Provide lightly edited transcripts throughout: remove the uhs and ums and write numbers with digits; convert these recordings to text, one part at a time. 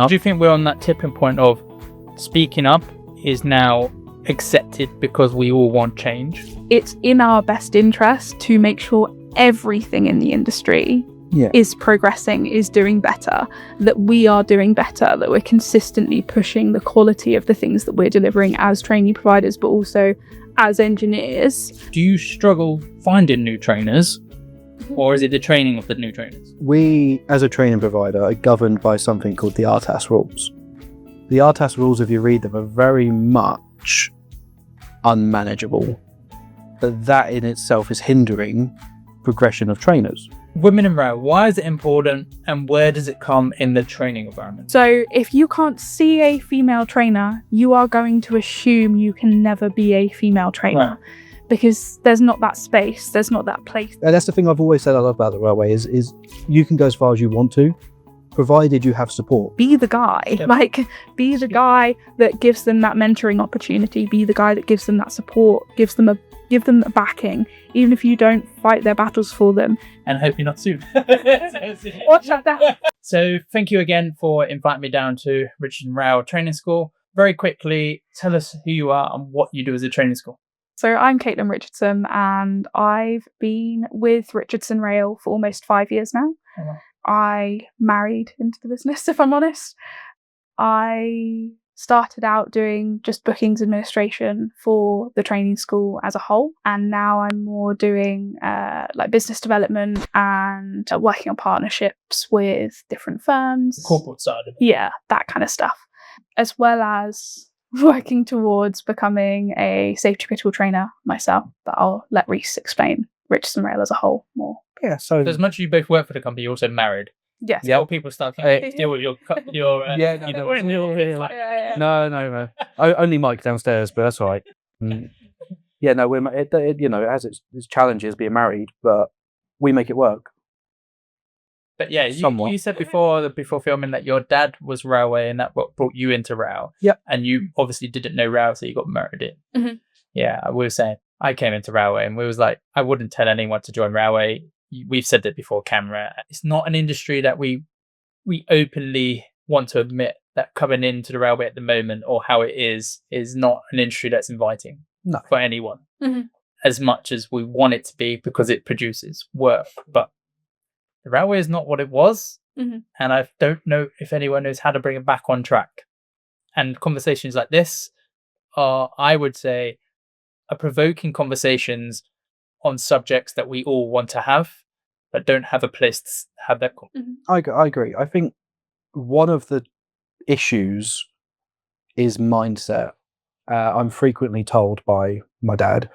Do you think we're on that tipping point of speaking up is now accepted because we all want change? It's in our best interest to make sure everything in the industry is progressing, is doing better, that we are doing better, that we're consistently pushing the quality of the things that we're delivering as trainee providers, but also as engineers. Do you struggle finding new trainers, or is it the training of the new trainers? We, as a training provider, are governed by something called the 𝗏𝗏𝗨 rules. The 𝗏𝗏𝗨 rules, if you read them, are very much unmanageable. But that in itself is hindering progression of trainers. Women in rail, why is it important, and where does it come in the training environment? So if you can't see a female trainer, you are going to assume you can never be a female trainer. Right. Because there's not that space, there's not that place. And that's the thing I've always said I love about the railway is you can go as far as you want to, provided you have support. Be the guy, be the guy that gives them that mentoring opportunity, be the guy that gives them that support, give them the backing, even if you don't fight their battles for them. And hopefully not soon. Watch that. So thank you again for inviting me down to Richardson Rail Training School. Very quickly, tell us who you are and what you do as a training school. So I'm 𝗏𝗶𝗹 Richardson, and I've been with Richardson Rail for almost 5 years now. Oh, wow. I married into the business, if I'm honest. I started out doing just bookings administration for the training school as a whole, and now I'm more doing like business development and working on partnerships with different firms. Corporate side of it. Yeah, that kind of stuff. As well as working towards becoming a safety critical trainer myself, but I'll let Rhys explain Richardson Rail as a whole more. Yeah, so as much as you both work for the company, you're also married. Yes. Yeah. People start to deal with your No. Only Mike downstairs, but that's all right. Yeah, no, it has its challenges being married, but we make it work. But yeah, you said before filming that your dad was railway and that what brought you into rail. Yep. And you obviously didn't know rail, so you got married in. Mm-hmm. Yeah, we were saying I came into railway and we was like, I wouldn't tell anyone to join railway. We've said that before camera. It's not an industry that we openly want to admit that coming into the railway at the moment or how it is not an industry that's inviting for anyone. Mm-hmm. As much as we want it to be because it produces work. But the railway is not what it was. Mm-hmm. And I don't know if anyone knows how to bring it back on track. And conversations like this are, I would say, are provoking conversations on subjects that we all want to have, but don't have a place to have that. I agree. I think one of the issues is mindset. I'm frequently told by my dad,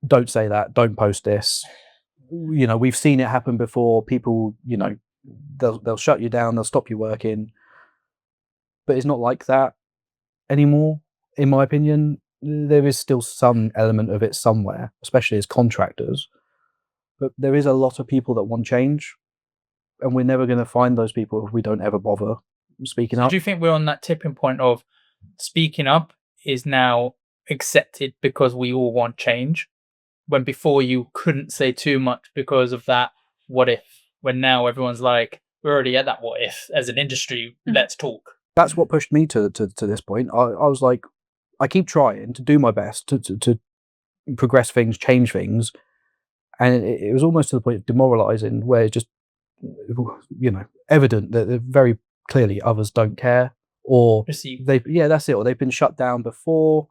don't say that, don't post this. You know, we've seen it happen before. People, you know, they'll shut you down, they'll stop you working. But it's not like that anymore, in my opinion. There is still some element of it somewhere, especially as contractors. But there is a lot of people that want change, and we're never going to find those people if we don't ever bother speaking up. Do you think we're on that tipping point of speaking up is now accepted because we all want change? When before you couldn't say too much because of that what if, when now everyone's like, we're already at that what if as an industry, let's talk. That's what pushed me to this point. I was like, I keep trying to do my best to progress things, change things. And it was almost to the point of demoralizing, where it's just, you know, evident that very clearly others don't care, or that's it, or they've been shut down before.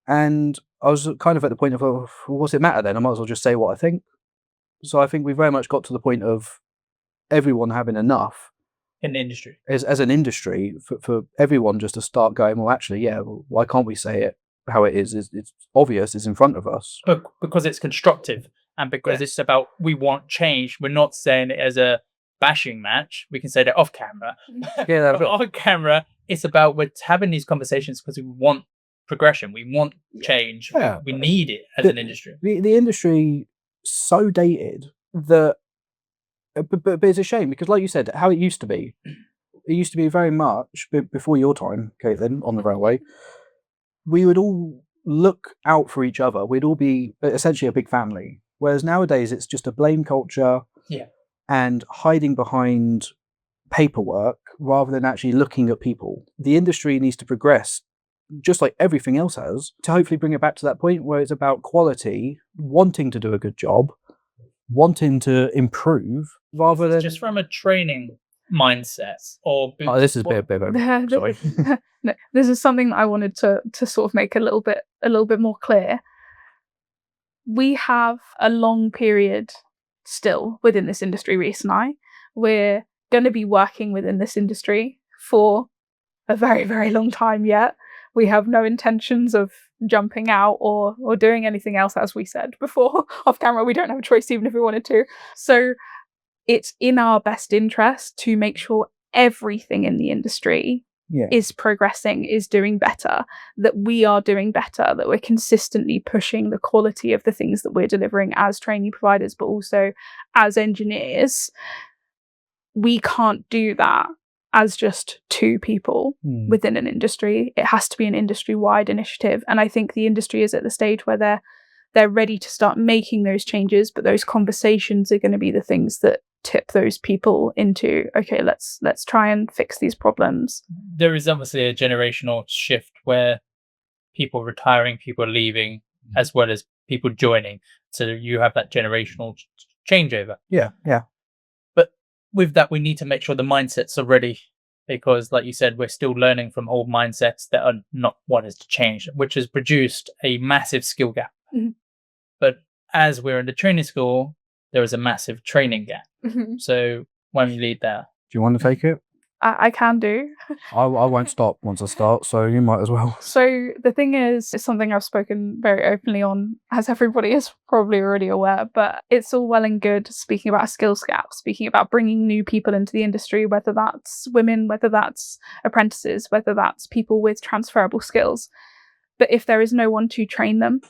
And I was kind of at the point of, well, what's it matter then? I might as well just say what I think. So I think we very much got to the point of everyone having enough in the industry, as an industry, for everyone just to start going, well, actually, why can't we say it how it is? It's obvious, it's in front of us. But because it's constructive and because it's about, we want change. We're not saying it as a bashing match. We can say that off camera. But on camera, it's about we're having these conversations because we want progression. We want change. Yeah. We need it as an industry. The industry so dated that, but it's a shame because, like you said, how it used to be very much before your time, Caitlin, on the railway. We would all look out for each other. We'd all be essentially a big family. Whereas nowadays it's just a blame culture, and hiding behind paperwork rather than actually looking at people. The industry needs to progress, just like everything else has, to hopefully bring it back to that point where it's about quality, wanting to do a good job, wanting to improve, rather than... Just from a training mindset, or... Oh, this is a bit over. Sorry. No, this is something that I wanted to sort of make a little bit more clear. We have a long period still within this industry, Rhys and I. We're going to be working within this industry for a very, very long time yet. We have no intentions of jumping out or doing anything else, as we said before off camera. We don't have a choice even if we wanted to. So it's in our best interest to make sure everything in the industry is progressing, is doing better, that we are doing better, that we're consistently pushing the quality of the things that we're delivering as trainee providers, but also as engineers. We can't do that as just two people within an industry. It has to be an industry-wide initiative. And I think the industry is at the stage where they're ready to start making those changes, but those conversations are going to be the things that tip those people into, okay, let's try and fix these problems. There is obviously a generational shift where people retiring, people leaving, as well as people joining. So you have that generational changeover. Yeah. But with that, we need to make sure the mindsets are ready, because like you said, we're still learning from old mindsets that are not wanting to change, which has produced a massive skill gap. Mm-hmm. But as we're in the training school, there is a massive training gap. Mm-hmm. So why don't you lead there? Do you want to take it? I can do. I won't stop once I start, so you might as well. So the thing is, it's something I've spoken very openly on, as everybody is probably already aware, but it's all well and good speaking about a skills gap, speaking about bringing new people into the industry, whether that's women, whether that's apprentices, whether that's people with transferable skills. But if there is no one to train them,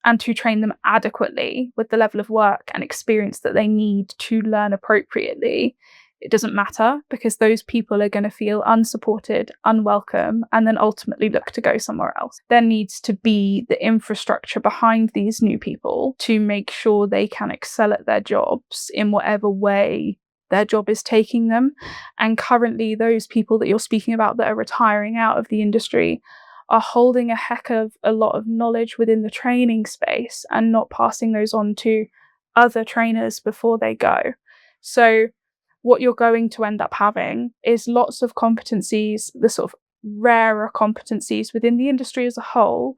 and to train them adequately with the level of work and experience that they need to learn appropriately, it doesn't matter, because those people are going to feel unsupported, unwelcome, and then ultimately look to go somewhere else. There needs to be the infrastructure behind these new people to make sure they can excel at their jobs in whatever way their job is taking them. And currently, those people that you're speaking about that are retiring out of the industry are holding a heck of a lot of knowledge within the training space and not passing those on to other trainers before they go. So what you're going to end up having is lots of competencies, the sort of rarer competencies within the industry as a whole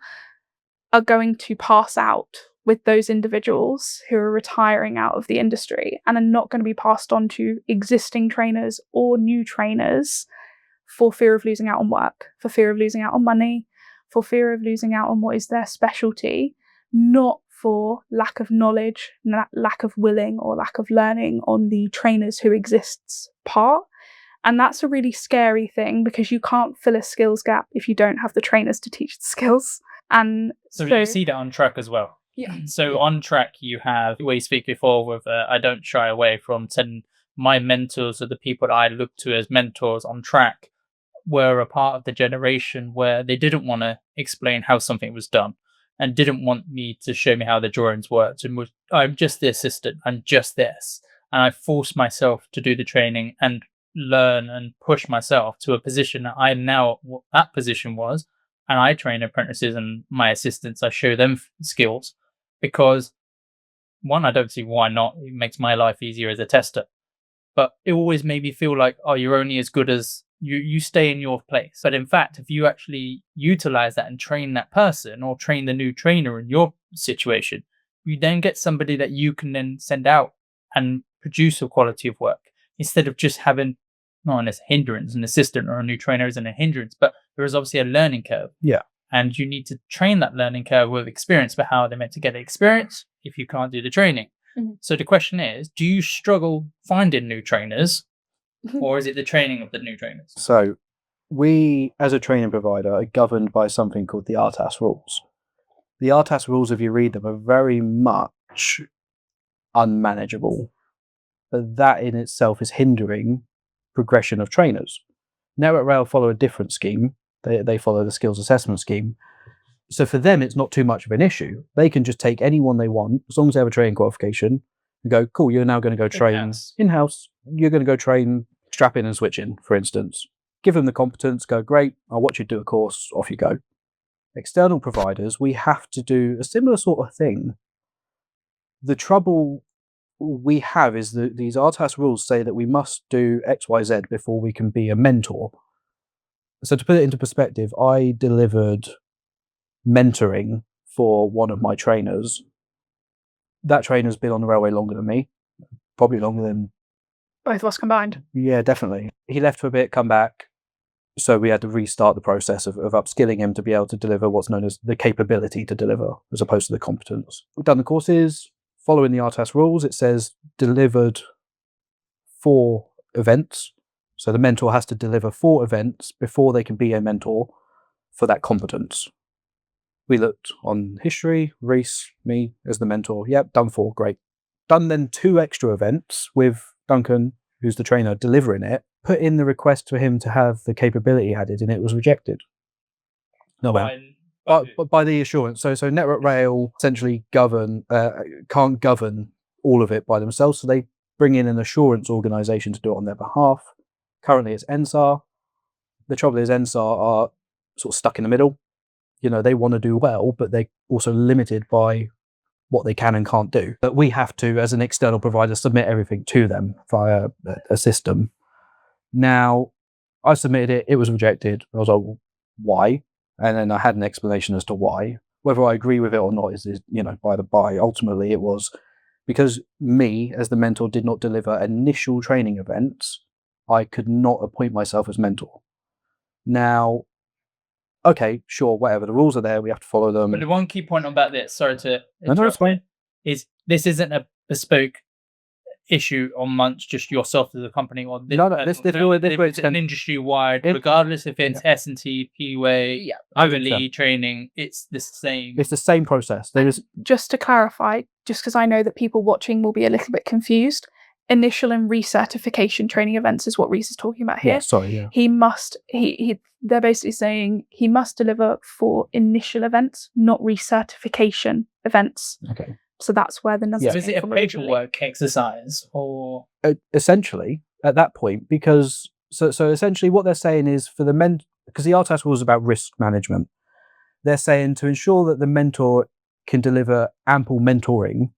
are going to pass out with those individuals who are retiring out of the industry and are not going to be passed on to existing trainers or new trainers for fear of losing out on work, for fear of losing out on money, for fear of losing out on what is their specialty, not for lack of knowledge, lack of willing or lack of learning on the trainers who exists part. And that's a really scary thing, because you can't fill a skills gap if you don't have the trainers to teach the skills. And so you see that on track as well. Yeah. So on track, you have, we speak before with, I don't shy away from telling my mentors, or the people that I look to as mentors on track, were a part of the generation where they didn't want to explain how something was done and didn't want me to show me how the drawings worked, and I'm just the assistant, I'm just this. And I forced myself to do the training and learn and push myself to a position that I now, what that position was. And I train apprentices and my assistants, I show them skills, because one, I don't see why not. It makes my life easier as a tester. But it always made me feel like, oh, you're only as good as you stay in your place. But in fact, if you actually utilize that and train that person, or train the new trainer in your situation, you then get somebody that you can then send out and produce a quality of work, instead of just having not as a hindrance. An assistant or a new trainer isn't a hindrance, but there is obviously a learning curve. Yeah. And you need to train that learning curve with experience. But how are they meant to get experience if you can't do the training? Mm-hmm. So the question is, do you struggle finding new trainers, or is it the training of the new trainers? So we, as a training provider, are governed by something called the RTAS rules. The RTAS rules, if you read them, are very much unmanageable. But that in itself is hindering progression of trainers. Network Rail follow a different scheme. They follow the skills assessment scheme. So for them, it's not too much of an issue. They can just take anyone they want, as long as they have a training qualification, and go, cool, you're now going to go train in-house. You're going to go train strap in and switch in, for instance. Give them the competence, go, great, I'll watch you do a course, off you go. External providers, we have to do a similar sort of thing. The trouble we have is that these RTAS rules say that we must do XYZ before we can be a mentor. So to put it into perspective, I delivered mentoring for one of my trainers. That trainer's been on the railway longer than me, probably longer than both of us combined. Yeah, definitely. He left for a bit, come back. So we had to restart the process of upskilling him to be able to deliver what's known as the capability to deliver, as opposed to the competence. We've done the courses, following the RTAS rules. It says delivered 4 events. So the mentor has to deliver 4 events before they can be a mentor for that competence. We looked on history, Rhys, me as the mentor. Yep, done 4, great. Done then 2 extra events with Duncan, who's the trainer, delivering it, put in the request for him to have the capability added, and it was rejected. No, by the assurance. So Network Rail essentially can't govern all of it by themselves, so they bring in an assurance organisation to do it on their behalf. Currently it's NSAR. The trouble is NSAR are sort of stuck in the middle. You know, they want to do well, but they're also limited by what they can and can't do. But we have to, as an external provider, submit everything to them via a system. Now, I submitted it, it was rejected. I was like, well, why? And then I had an explanation as to why. Whether I agree with it or not is by the by. Ultimately, it was because me, as the mentor, did not deliver initial training events, I could not appoint myself as mentor. Now, okay, sure, whatever, the rules are there, we have to follow them. But the one key point about this, sorry to interrupt, is this isn't a bespoke issue amongst just yourself as a company, or it's an industry-wide, regardless if it's S&T, P-Way, overly training, it's the same. It's the same process. Just to clarify, just because I know that people watching will be a little bit confused, initial and recertification training events is what Rhys is talking about here. Yeah, sorry, yeah. They're basically saying he must deliver for initial events, not recertification events. Okay. So that's where the numbers. So is it a paperwork exercise, or essentially at that point? Because so essentially what they're saying is for the because the RTAS rule is about risk management. They're saying to ensure that the mentor can deliver ample mentoring,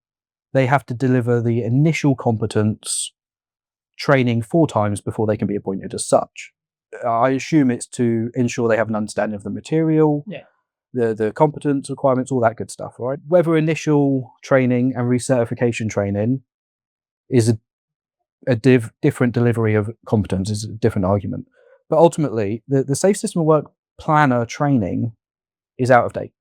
they have to deliver the initial competence training 4 times before they can be appointed as such. I assume it's to ensure they have an understanding of the material, the competence requirements, all that good stuff, right? Whether initial training and recertification training is a different delivery of competence is a different argument. But ultimately, the Safe System of Work planner training is out of date.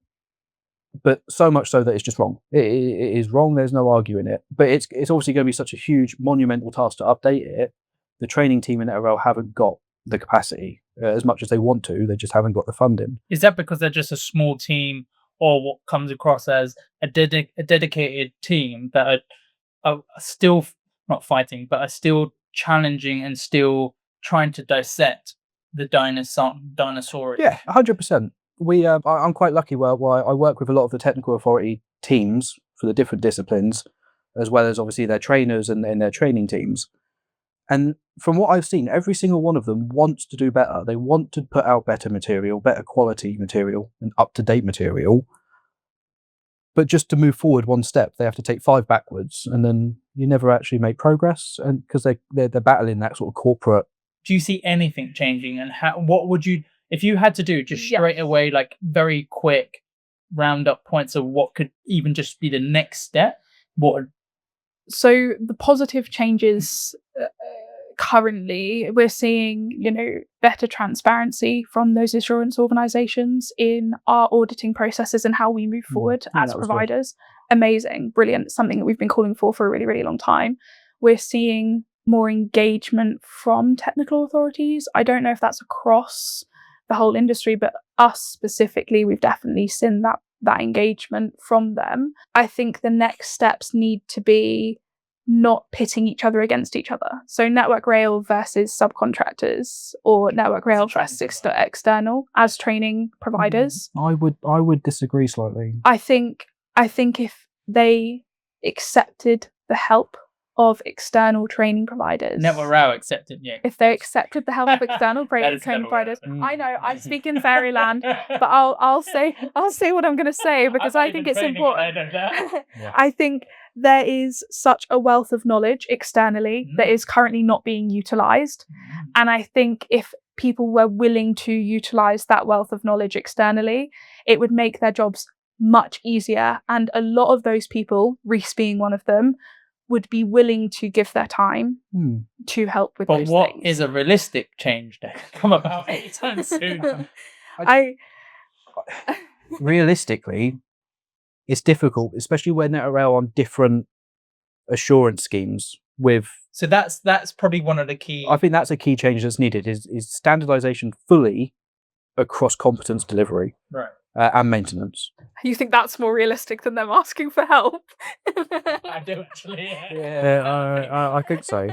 But so much so that it's just wrong. It is wrong, there's no arguing it. But it's obviously going to be such a huge, monumental task to update it. The training team in NRL haven't got the capacity as much as they want to, they just haven't got the funding. Is that because they're just a small team, or what comes across as a dedicated team that are still not fighting, but are still challenging and still trying to dissect the dinosaur? Yeah, 100%. I'm quite lucky where I work with a lot of the technical authority teams for the different disciplines, as well as obviously their trainers and their training teams. And from what I've seen, every single one of them wants to do better. They want to put out better material, better quality material, and up-to-date material. But just to move forward one step, they have to take 5 backwards, and then you never actually make progress. And because they're battling that sort of corporate. Do you see anything changing? And what would you, if you had to do just straight away, like very quick round up points of what could even just be the next step? So the positive changes currently, we're seeing, better transparency from those assurance organisations in our auditing processes and how we move forward as providers. Amazing, brilliant, something that we've been calling for a really, really long time. We're seeing more engagement from technical authorities. I don't know if that's across the whole industry, but us specifically, we've definitely seen that engagement from them. I think the next steps need to be not pitting each other against each other. So Network Rail versus subcontractors, or Network Rail versus external as training providers. I would disagree slightly. I think if they accepted the help of external training providers. Network Rail accepted you. If they accepted the help of external training providers, I know I speak in fairyland, but I'll say what I'm going to say because I think it's important. I think there is such a wealth of knowledge externally that is currently not being utilised, and I think if people were willing to utilise that wealth of knowledge externally, it would make their jobs much easier. And a lot of those people, Rhys being one of them, would be willing to give their time to help with those what things. is a realistic change that can come about anytime soon? Realistically, it's difficult, especially when they're on different assurance schemes with... So that's probably one of the key... I think that's a key change that's needed, is standardisation fully across competence delivery. Right. And maintenance. You think that's more realistic than them asking for help? I do actually. I think so.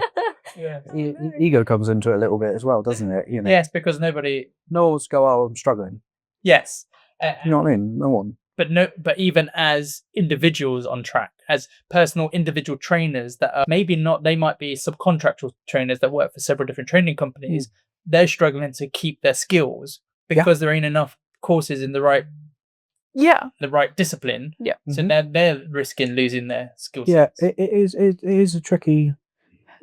Ego comes into it a little bit as well, doesn't it? You know. Yes, because no one wants to go, "Oh, I'm struggling." Yes. You know what I mean? No one. But even as individuals on track, as personal individual trainers that are maybe not, they might be subcontractual trainers that work for several different training companies. They're struggling to keep their skills because there ain't enough courses in the right discipline. So they're risking losing their skill sets. It is a tricky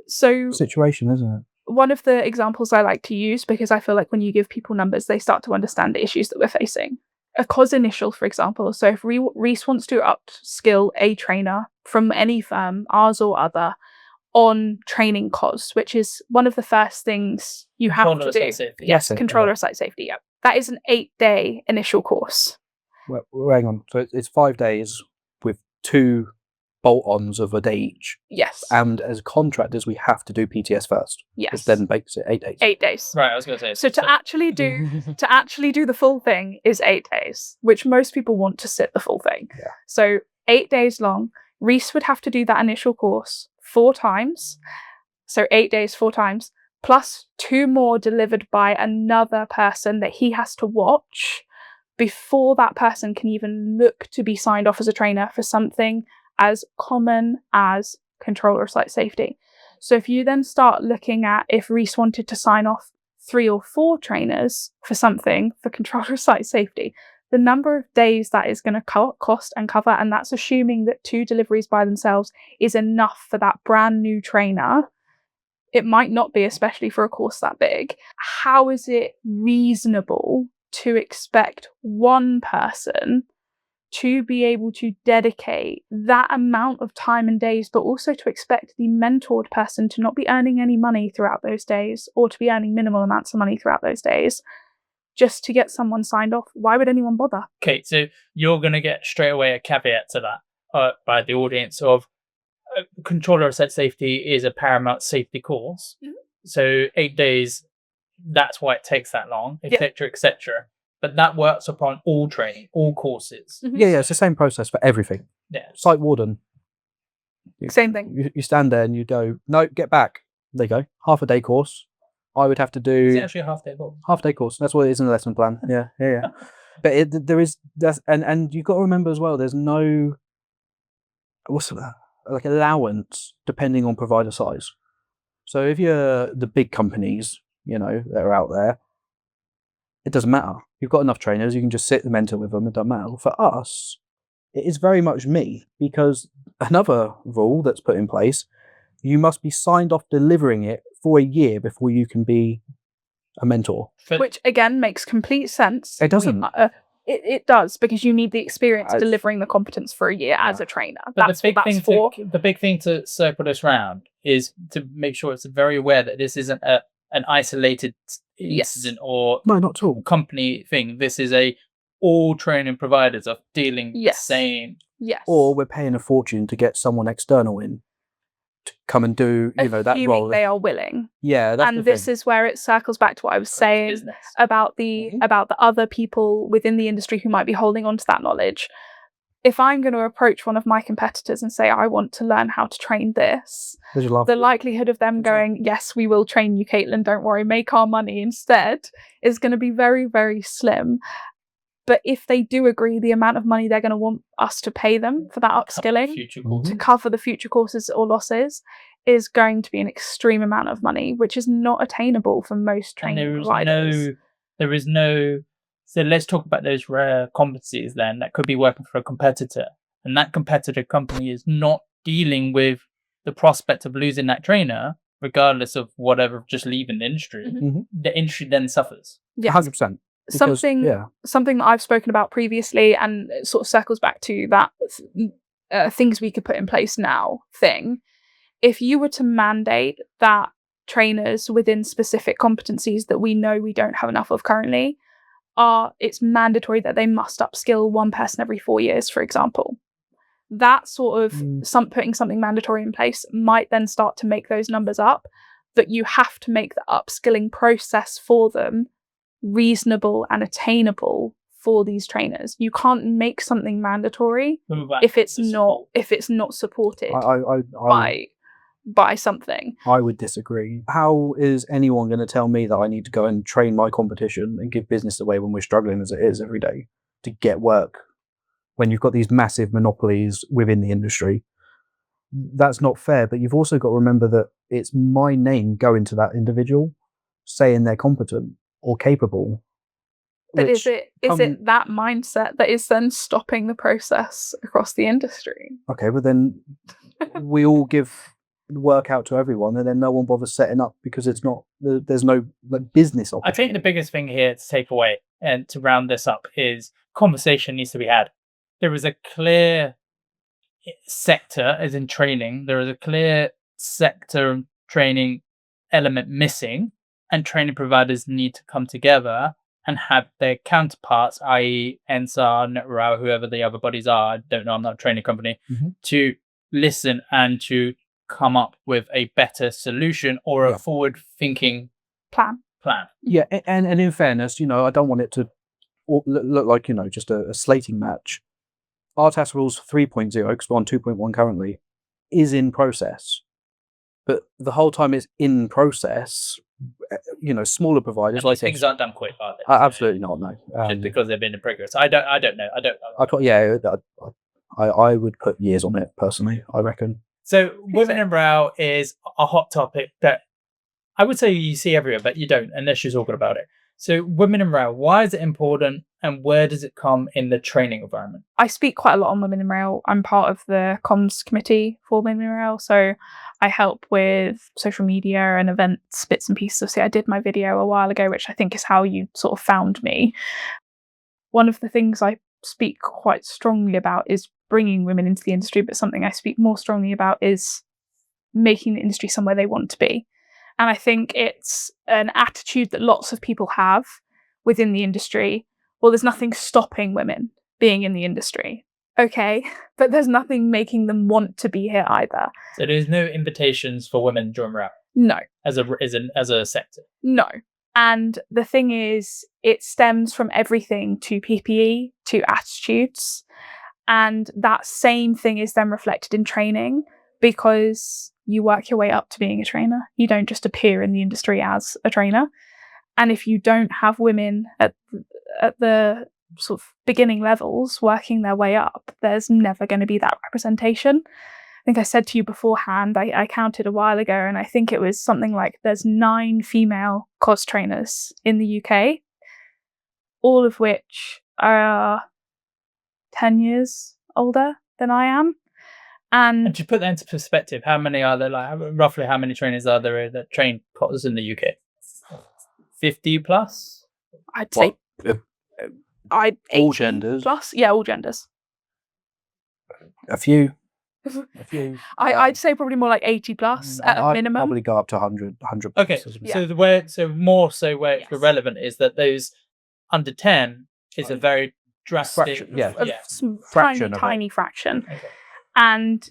situation, isn't it? One of the examples I like to use, because I feel like when you give people numbers, they start to understand the issues that we're facing. A COS initial, for example. So if Rhys wants to upskill a trainer from any firm, ours or other, on training COS, which is one of the first things you have to do. Yes, controller of site safety. Yeah, that is an 8-day initial course. Well, hang on. So it's 5 days with 2 bolt-ons of a day each. Yes. And as contractors, we have to do PTS first. Yes. Which then makes it 8 days. 8 days. Right, I was going to say. So to actually do the full thing is 8 days, which most people want to sit the full thing. Yeah. So 8 days long. Rhys would have to do that initial course 4 times. So 8 days, 4 times, plus 2 more delivered by another person that he has to watch before that person can even look to be signed off as a trainer for something as common as controller of site safety. So if you then start looking at if Rhys wanted to sign off 3 or 4 trainers for something for controller of site safety, the number of days that is going to cost and cover, and that's assuming that 2 deliveries by themselves is enough for that brand new trainer. It might not be, especially for a course that big. How is it reasonable to expect one person to be able to dedicate that amount of time and days, but also to expect the mentored person to not be earning any money throughout those days, or to be earning minimal amounts of money throughout those days, just to get someone signed off? Why would anyone bother? Okay, so you're going to get straight away a caveat to that by the audience of controller of site safety is a paramount safety course. So 8 days, that's why it takes that long, etc., etc. But that works upon all training, all courses. Yeah, it's the same process for everything. Yeah. Site warden. Same thing. You stand there and you go, no, get back. There you go. Half a day course. I would have to do... Is it actually a half-day course? Half-day course. That's what it is in the lesson plan. Yeah. But there is... And you've got to remember as well, there's no... What's that? Like allowance depending on provider size. So if you're the big companies, that are out there, it doesn't matter. You've got enough trainers, you can just sit and mentor with them, it doesn't matter. For us, it is very much me, because another rule that's put in place, you must be signed off delivering it for a year before you can be a mentor. Which, again, makes complete sense. It doesn't. It does, because you need the experience delivering the competence for a year as a trainer. But the big thing to circle this round is to make sure it's very aware that this isn't an isolated incident or no, not at all. Company thing. This is all training providers are dealing same. Yes. Or we're paying a fortune to get someone external in to come and do that role. They are willing. Yeah, that's this is where it circles back to what I was saying about the other people within the industry who might be holding on to that knowledge. If I'm going to approach one of my competitors and say, I want to learn how to train this, the likelihood of them going, yes, we will train you, Caitlin, don't worry, make our money instead, is going to be very, very slim. But if they do agree, the amount of money they're going to want us to pay them for that upskilling to cover the future courses or losses is going to be an extreme amount of money, which is not attainable for most training providers. So let's talk about those rare competencies then that could be working for a competitor. And that competitor company is not dealing with the prospect of losing that trainer, regardless of whatever, just leaving the industry. The industry then suffers. Yes. 100%. Something that I've spoken about previously, and it sort of circles back to that things we could put in place now thing. If you were to mandate that trainers within specific competencies that we know we don't have enough of currently, it's mandatory that they must upskill one person every 4 years, for example. That sort of putting something mandatory in place might then start to make those numbers up, but you have to make the upskilling process for them reasonable and attainable for these trainers. You can't make something mandatory if it's not supported by something. I would disagree. How is anyone going to tell me that I need to go and train my competition and give business away when we're struggling as it is every day to get work, when you've got these massive monopolies within the industry? That's not fair. But you've also got to remember that it's my name going to that individual saying they're competent or capable. But is it that mindset that is then stopping the process across the industry? Okay, but then we all give work out to everyone, and then no one bothers setting up because there's no business opportunity. I think the biggest thing here to take away and to round this up is conversation needs to be had. There is a clear sector, as in training, there is a clear sector training element missing, and training providers need to come together and have their counterparts, i.e. NSAR, NetRow, whoever the other bodies are, I don't know, I'm not a training company, to listen and to come up with a better solution or a forward-thinking plan. Yeah, and in fairness, I don't want it to look like, just a slating match. RTAS Rules 3.0, because we're on 2.1 currently, is in process. But the whole time it's in process, smaller providers like things aren't done quick, are they? Absolutely not, no. Just because they've been in progress. I don't know. I would put years on it personally, I reckon. So women in RAL is a hot topic that I would say you see everywhere, but you don't unless you're talking about it. So women in RAL, why is it important, and where does it come in the training environment? I speak quite a lot on women in RAL. I'm part of the comms committee for women in RAL, so I help with social media and events, bits and pieces. So I did my video a while ago, which I think is how you sort of found me. One of the things I speak quite strongly about is bringing women into the industry, but something I speak more strongly about is making the industry somewhere they want to be. And I think it's an attitude that lots of people have within the industry. Well, there's nothing stopping women being in the industry. Okay, but there's nothing making them want to be here either. So there's no invitations for women during RAL? No. As a sector? No. And the thing is, it stems from everything to PPE, to attitudes. And that same thing is then reflected in training, because you work your way up to being a trainer. You don't just appear in the industry as a trainer. And if you don't have women at the sort of beginning levels working their way up, there's never going to be that representation. I think I said to you beforehand, I counted a while ago, and I think it was something like there's 9 female COS trainers in the UK, all of which are 10 years older than I am. And to put that into perspective, how many are there? Like roughly, how many trainers are there that train COS in the UK? 50 plus? I'd say all genders plus. Yeah, all genders. A few. I'd say probably more like 80 plus at a minimum. Probably go up to 100 okay, plus. Yeah. So where it's relevant is that those under 10 is a very drastic tiny fraction. Okay. And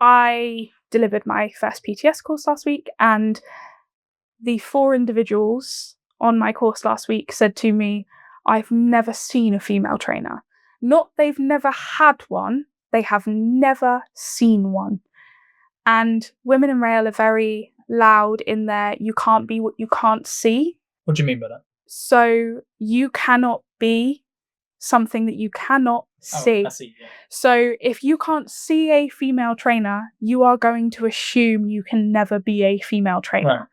I delivered my first PTS course last week, and the 4 individuals on my course last week said to me, I've never seen a female trainer. Not they've never had one, they have never seen one. And women in rail are very loud in their, you can't be what you can't see. What do you mean by that? So you cannot be something that you cannot see. I see, yeah. So if you can't see a female trainer, you are going to assume you can never be a female trainer. Right.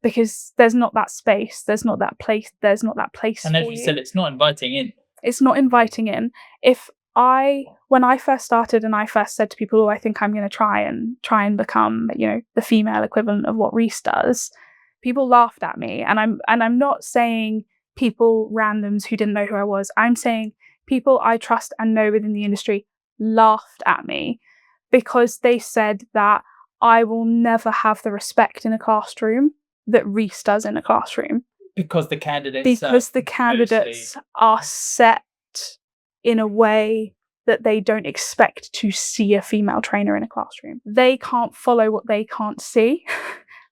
Because there's not that space, there's not that place And as for you you. said, it's not inviting in. It's not inviting in. When I first started and I first said to people, oh, I think I'm going to try and become, the female equivalent of what Rhys does, people laughed at me. And I'm not saying people randoms who didn't know who I was. I'm saying people I trust and know within the industry laughed at me because they said that I will never have the respect in a classroom that Rhys does in a classroom. Because the candidates are set in a way that they don't expect to see a female trainer in a classroom. They can't follow what they can't see.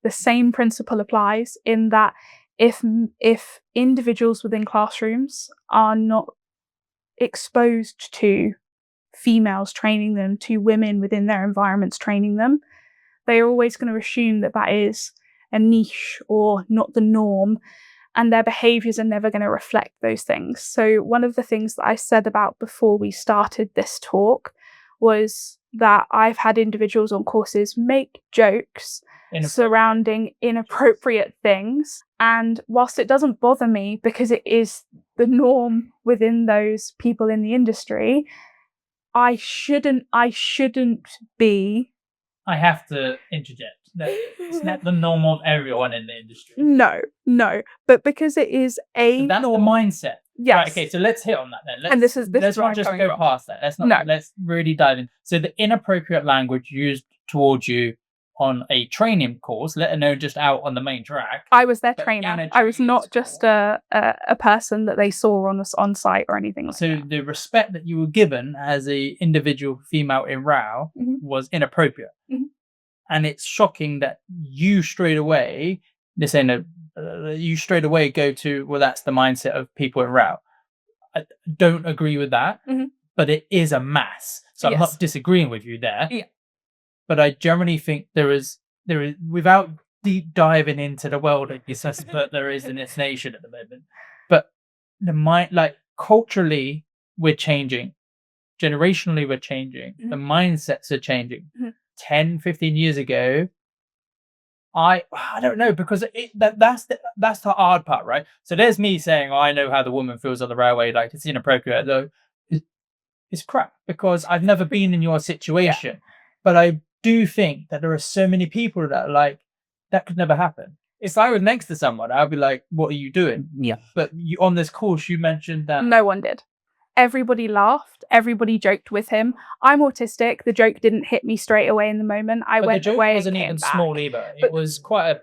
The same principle applies in that if individuals within classrooms are not exposed to females training them, to women within their environments training them, they are always going to assume that is a niche or not the norm, and their behaviours are never going to reflect those things. So one of the things that I said about before we started this talk was that I've had individuals on courses make jokes surrounding inappropriate things, and whilst it doesn't bother me because it is the norm within those people in the industry, I shouldn't be. I have to interject. It's not the norm of everyone in the industry. No. But because it is so that's norm. the mindset. Yes. Right, okay, so let's hit on that then. Let's not just go past that. Let's really dive in. So the inappropriate language used towards you on a training course, let alone just out on the main track. I was their trainer. I was not just a person that they saw on site or anything like that. So the respect that you were given as a individual female in RAU was inappropriate. Mm-hmm. And it's shocking that you straight away, you straight away go to, well, that's the mindset of people in RAU. I don't agree with that, but it is a mass. So I'm not disagreeing with you there. Yeah. But I generally think there is, without deep diving into the world of that there is in this nation at the moment, but culturally, we're changing. Generationally, we're changing. The mindsets are changing. 10, 15 years ago, I don't know, because that's the hard part, right? So there's me saying, I know how the woman feels on the railway, like it's inappropriate. Though it's crap because I've never been in your situation. Yeah. But I do think that there are so many people that are like, that could never happen. If I was next to someone, I'd be like, what are you doing? Yeah. But on this course, you mentioned that no one did. Everybody laughed. Everybody joked with him. I'm autistic. The joke didn't hit me straight away in the moment. The joke wasn't even small either. It was quite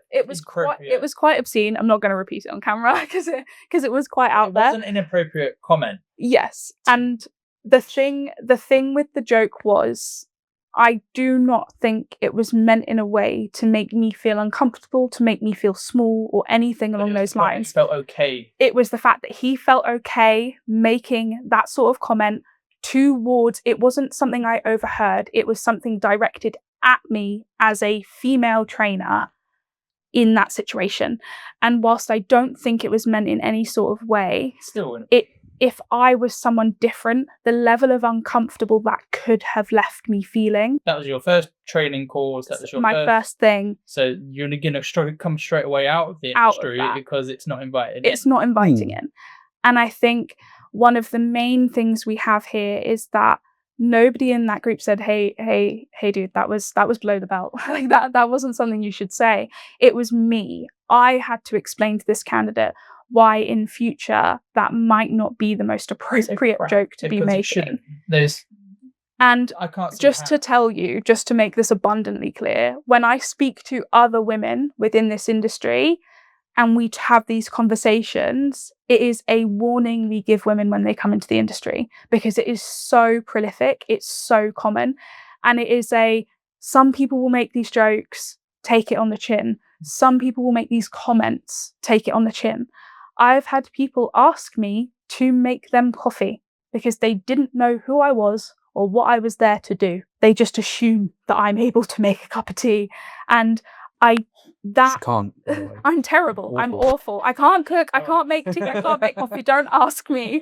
obscene. I'm not going to repeat it on camera because it was quite out there. It was an inappropriate comment. Yes, and the thing with the joke was, I do not think it was meant in a way to make me feel uncomfortable, to make me feel small or anything along those lines. It felt okay. It was the fact that he felt okay making that sort of comment towards, it wasn't something I overheard. It was something directed at me as a female trainer in that situation. And whilst I don't think it was meant in any sort of way, if I was someone different, the level of uncomfortable that could have left me feeling. That was your first training course. That was my first thing. So you're going to come straight away out of the industry because it's not invited in. It's not inviting in. And I think one of the main things we have here is that nobody in that group said, hey, dude, that was below the belt. Like that wasn't something you should say. It was me. I had to explain to this candidate why in future that might not be the most appropriate joke to be making. And just to tell you, just to make this abundantly clear, when I speak to other women within this industry and we have these conversations, it is a warning we give women when they come into the industry, because it is so prolific, it's so common, and it is some people will make these jokes, take it on the chin. Some people will make these comments, take it on the chin. I've had people ask me to make them coffee because they didn't know who I was or what I was there to do. They just assume that I'm able to make a cup of tea. And I'm terrible. Awful. I'm awful. I can't cook. I can't make tea. I can't make coffee. Don't ask me.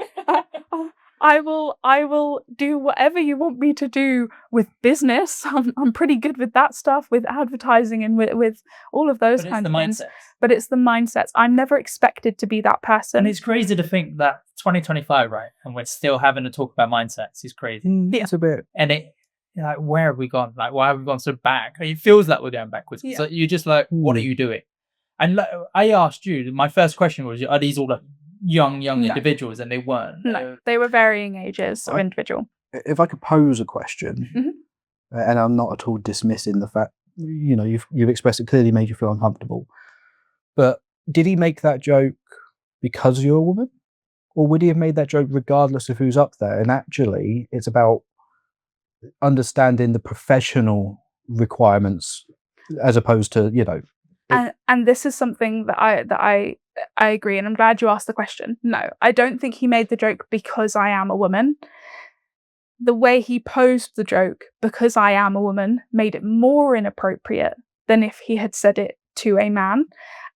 I will do whatever you want me to do with business. I'm pretty good with that stuff, with advertising and with all of those kinds of things. But it's the mindsets. I'm never expected to be that person. And it's crazy to think that 2025, right? And we're still having to talk about mindsets. It's crazy. It's a bit. And like, where have we gone? Like, why have we gone so back? It feels like we're going backwards. So you're just like, what are you doing? And like, I asked you, my first question was, are these all like young individuals? And they weren't. No, they were varying ages of individual. If I could pose a question, and I'm not at all dismissing the fact, you've expressed it clearly made you feel uncomfortable, but did he make that joke because you're a woman? Or would he have made that joke regardless of who's up there? And actually, it's about understanding the professional requirements as opposed to, And this is something that I agree, and I'm glad you asked the question. No, I don't think he made the joke because I am a woman. The way he posed the joke, because I am a woman, made it more inappropriate than if he had said it to a man.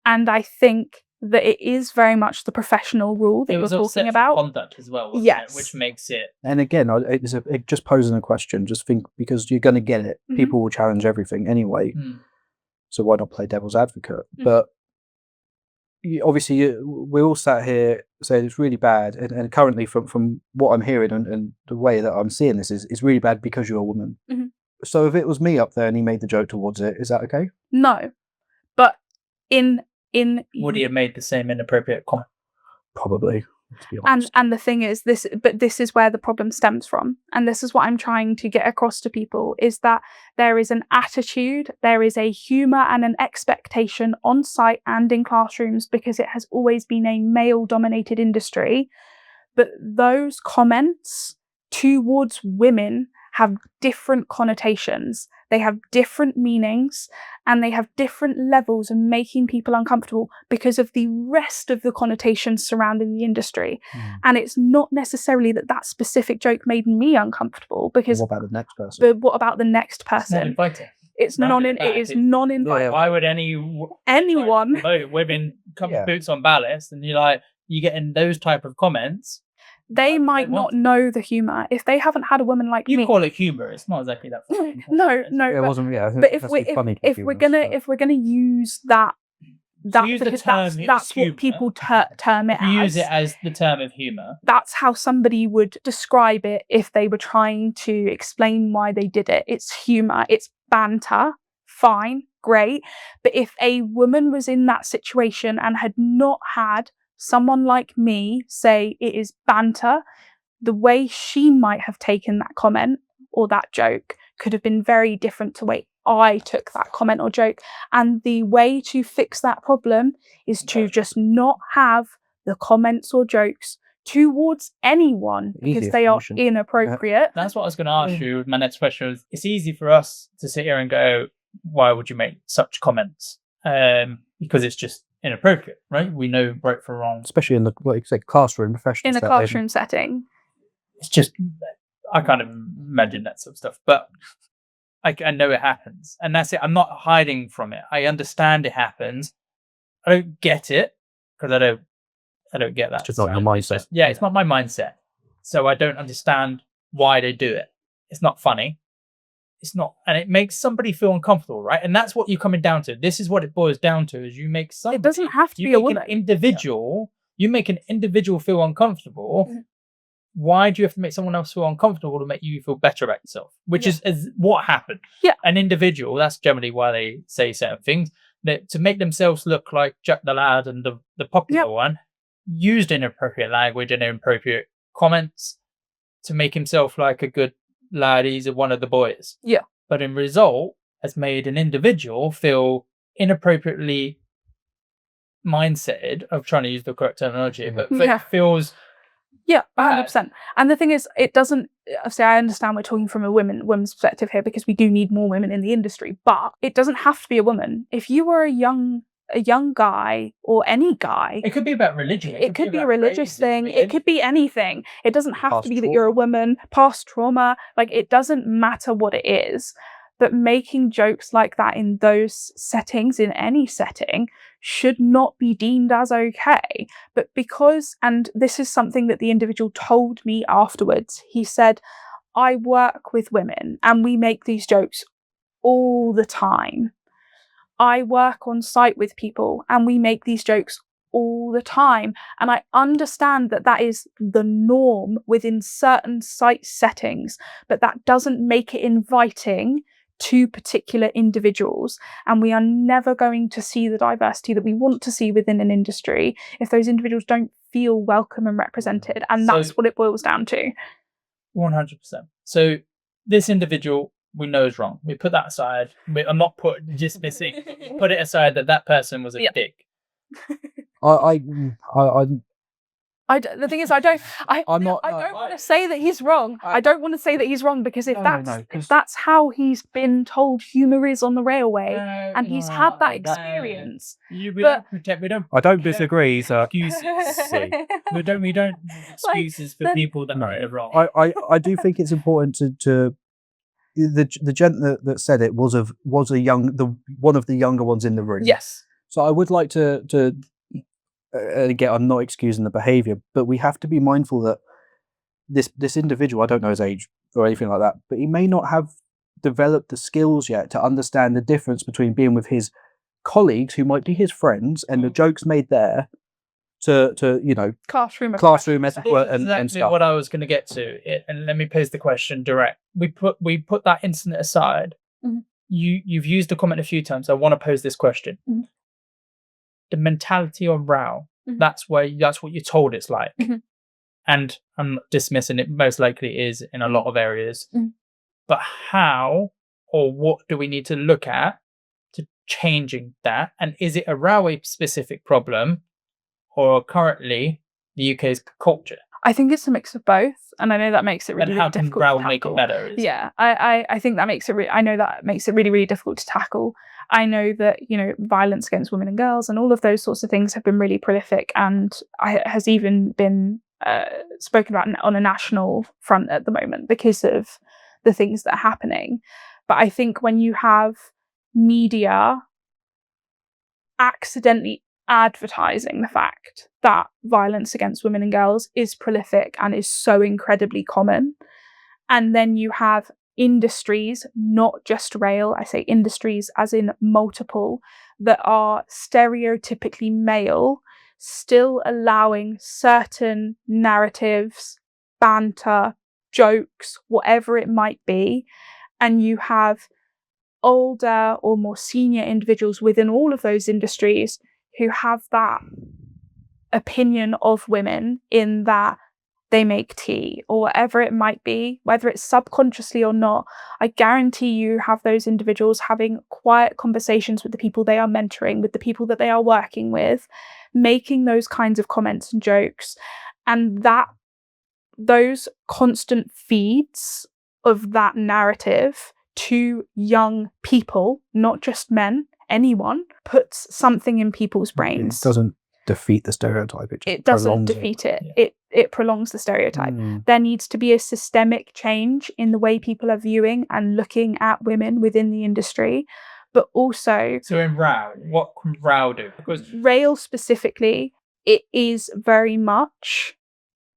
And I think that it is very much the professional rule that you're talking about. Conduct as well, yes, which makes it. And again, it's just posing a question. Just think, because you're going to get it. People will challenge everything anyway. So why not play devil's advocate? But obviously, we're all sat here saying it's really bad. And currently, from what I'm hearing and the way that I'm seeing this, is it's really bad because you're a woman. So if it was me up there and he made the joke towards it, is that okay? No, but would he have made the same inappropriate comment? Probably, to be honest. And the thing is, this is where the problem stems from, and this is what I'm trying to get across to people, is that there is an attitude, there is a humour and an expectation on site and in classrooms, because it has always been a male-dominated industry. But those comments towards women have different connotations. They have different meanings, and they have different levels of making people uncomfortable because of the rest of the connotations surrounding the industry. And it's not necessarily that specific joke made me uncomfortable, because what about the next person? But what about the next person? It's not inviting. It's non-inviting. Why would anyone women come boots on ballast, and you get in those type of comments? They might not know the humour. If they haven't had a woman like me, you call it humour. It's not exactly that funny. No. It wasn't. Yeah, but if we're gonna use that, because that's what people term it as. Use it as the term of humour. That's how somebody would describe it if they were trying to explain why they did it. It's humour. It's banter. Fine, great. But if a woman was in that situation and had not had someone like me say it is banter, the way she might have taken that comment or that joke could have been very different to the way I took that comment or joke. And the way to fix that problem is to just not have the comments or jokes towards anyone, because they are inappropriate. That's what I was going to ask you. My next question was, it's easy for us to sit here and go, why would you make such comments? Because it's just inappropriate, right? We know right from wrong, especially in the classroom, professional. In a classroom setting, it's just, I can't imagine that sort of stuff. But I know it happens, and that's it. I'm not hiding from it. I understand it happens. I don't get it because I don't get that. It's just not your mindset. It's not my mindset, so I don't understand why they do it. It's not funny. It's not, and it makes somebody feel uncomfortable, right? And that's what you're coming down to. This is what it boils down to: is you make somebody. It doesn't have to be a woman. You make an individual feel uncomfortable. Why do you have to make someone else feel uncomfortable to make you feel better about yourself? Which is what happened. Yeah, an individual. That's generally why they say certain things, that to make themselves look like Jack the Lad and the popular one, used inappropriate language and inappropriate comments to make himself like a good lad. He's one of the boys. Yeah. But in result, has made an individual feel inappropriately mindseted, of trying to use the correct terminology, but feels 100%. And the thing is, it doesn't, obviously I understand we're talking from a women's perspective here, because we do need more women in the industry, but it doesn't have to be a woman. If you were a young guy or any guy, it could be about religion. It could be a religious thing. It could be anything. It doesn't have to be that you're a woman, past trauma. Like, it doesn't matter what it is. But making jokes like that in those settings, in any setting, should not be deemed as okay. But because, and this is something that the individual told me afterwards, he said, I work with women and we make these jokes all the time. I work on site with people and we make these jokes all the time. And I understand that that is the norm within certain site settings, but that doesn't make it inviting to particular individuals. And we are never going to see the diversity that we want to see within an industry if those individuals don't feel welcome and represented. And that's what it boils down to. 100%. So this individual we know is wrong. We put that aside. I'm not dismissing. Put it aside that person was a dick. The thing is, I don't want to say that he's wrong. I don't want to say that he's wrong because if that's how he's been told humour is on the railway, and he's had that experience. I don't disagree, sir. Excuses. we don't excuses for people that are wrong. I do think it's important to the gent that said it was one of the younger ones in the room. Yes. So I would like to again, I'm not excusing the behaviour, but we have to be mindful that this individual, I don't know his age or anything like that, but he may not have developed the skills yet to understand the difference between being with his colleagues, who might be his friends, and the jokes made there, to classroom etiquette and stuff. What I was going to get to, and let me pose the question direct. We put that incident aside. Mm-hmm. You've used the comment a few times. I want to pose this question. Mm-hmm. The mentality on RAL, mm-hmm. that's what you're told it's like. Mm-hmm. And I'm not dismissing it, most likely is in a lot of areas. Mm-hmm. But how or what do we need to look at to changing that? And is it a railway specific problem or currently the UK's culture? I think it's a mix of both, and I know that makes it really, and how really difficult can RAL to tackle. Make it better? Yeah, I think that makes it. I know that makes it really, really difficult to tackle. I know that violence against women and girls and all of those sorts of things have been really prolific, and has even been spoken about on a national front at the moment because of the things that are happening. But I think when you have media accidentally advertising the fact that violence against women and girls is prolific and is so incredibly common, and then you have industries, not just rail, I say industries as in multiple, that are stereotypically male, still allowing certain narratives, banter, jokes, whatever it might be, and you have older or more senior individuals within all of those industries who have that opinion of women in that they make tea or whatever it might be, whether it's subconsciously or not. I guarantee you have those individuals having quiet conversations with the people they are mentoring, with the people that they are working with, making those kinds of comments and jokes. And that those constant feeds of that narrative to young people, not just men, anyone, puts something in people's brains. It doesn't defeat the stereotype. It doesn't defeat it. Yeah. It prolongs the stereotype. There needs to be a systemic change in the way people are viewing and looking at women within the industry. But also... So in RAL, what can RAL do? Because rail specifically, it is very much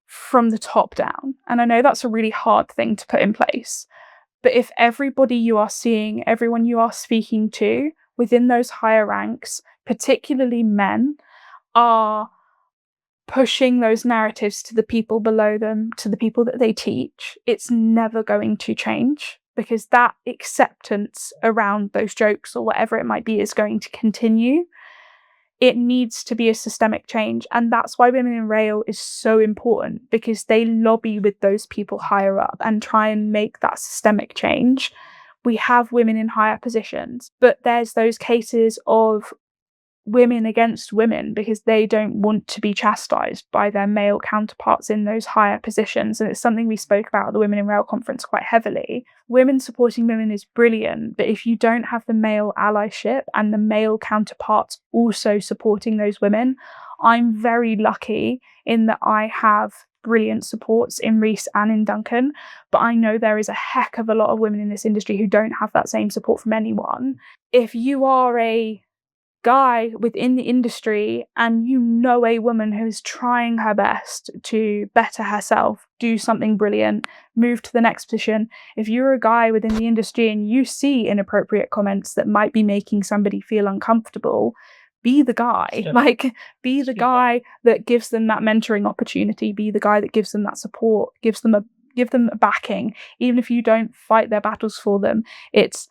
from the top down. And I know that's a really hard thing to put in place. But if everybody you are seeing, everyone you are speaking to within those higher ranks, particularly men, are pushing those narratives to the people below them, to the people that they teach, it's never going to change, because that acceptance around those jokes or whatever it might be is going to continue. It needs to be a systemic change. And that's why Women in Rail is so important, because they lobby with those people higher up and try and make that systemic change. We have women in higher positions, but there's those cases of women against women because they don't want to be chastised by their male counterparts in those higher positions. And it's something we spoke about at the Women in Rail conference quite heavily. Women supporting women is brilliant, but if you don't have the male allyship and the male counterparts also supporting those women, I'm very lucky in that I have brilliant supports in Rhys and in Duncan, but I know there is a heck of a lot of women in this industry who don't have that same support from anyone. If you are a guy within the industry and you know a woman who's trying her best to better herself, do something brilliant, move to the next position, if you're a guy within the industry and you see inappropriate comments that might be making somebody feel uncomfortable, be the guy. Be the guy that gives them that mentoring opportunity, be the guy that gives them that support, give them a backing. Even if you don't fight their battles for them, it's,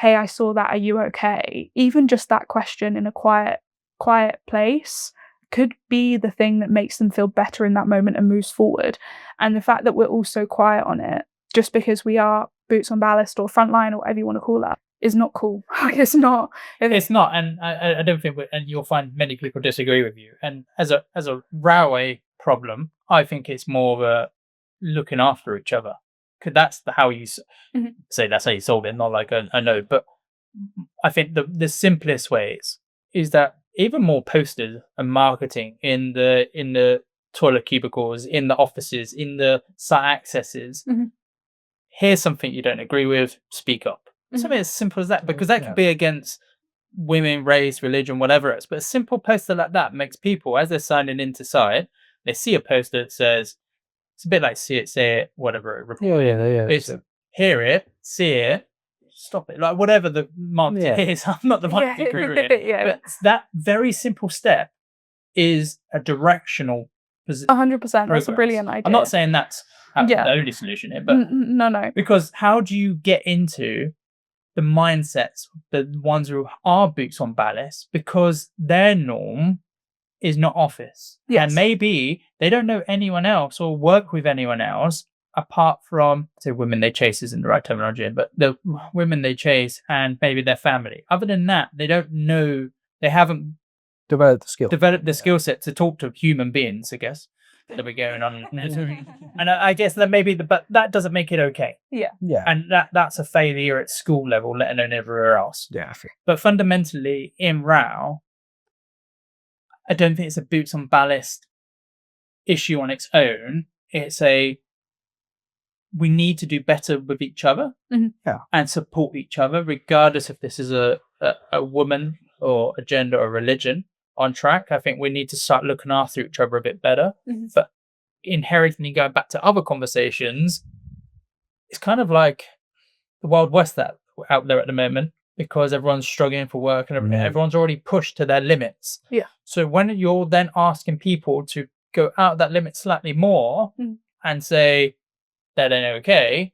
hey, I saw that, are you okay? Even just that question in a quiet place could be the thing that makes them feel better in that moment and moves forward. And the fact that we're all so quiet on it, just because we are boots on ballast or frontline or whatever you want to call that, is not cool. It's not. It's not, and I don't think, and you'll find many people disagree with you. And as a railway problem, I think it's more of a looking after each other. Because that's how you say, that's how you solve it, not like I know. But I think the simplest ways is that even more posters and marketing in the toilet cubicles, in the offices, in the site accesses. Here's something you don't agree with, speak up. Something as simple as that, because that could be against women, race, religion, whatever else. But a simple poster like that makes people, as they're signing into site, they see a poster that says, it's a bit like see it, say it, whatever. It's hear it, see it, stop it. Like whatever the marketing is. I'm not the marketing guru, but that very simple step is a directional 100%. That's a brilliant idea. I'm not saying that's the only solution here, but no. Because how do you get into the mindsets, the ones who are boots on ballast, because their norm is not office. And maybe they don't know anyone else or work with anyone else apart from, say, women they chase isn't the right terminology, but the women they chase and maybe their family. Other than that, they don't know, they haven't developed the skill set to talk to human beings, I guess. That we're going on. And I guess that maybe but that doesn't make it okay. Yeah. And that's a failure at school level, let alone everywhere else. Yeah. But fundamentally in RAL, I don't think it's a boots on ballast issue on its own. It's we need to do better with each other and support each other, regardless if this is a woman or a gender or religion on track. I think we need to start looking after each other a bit better. But inherently going back to other conversations, it's kind of like the Wild West out there at the moment, because everyone's struggling for work and everyone's already pushed to their limits. So when you're then asking people to go out that limit slightly more and say that they're okay,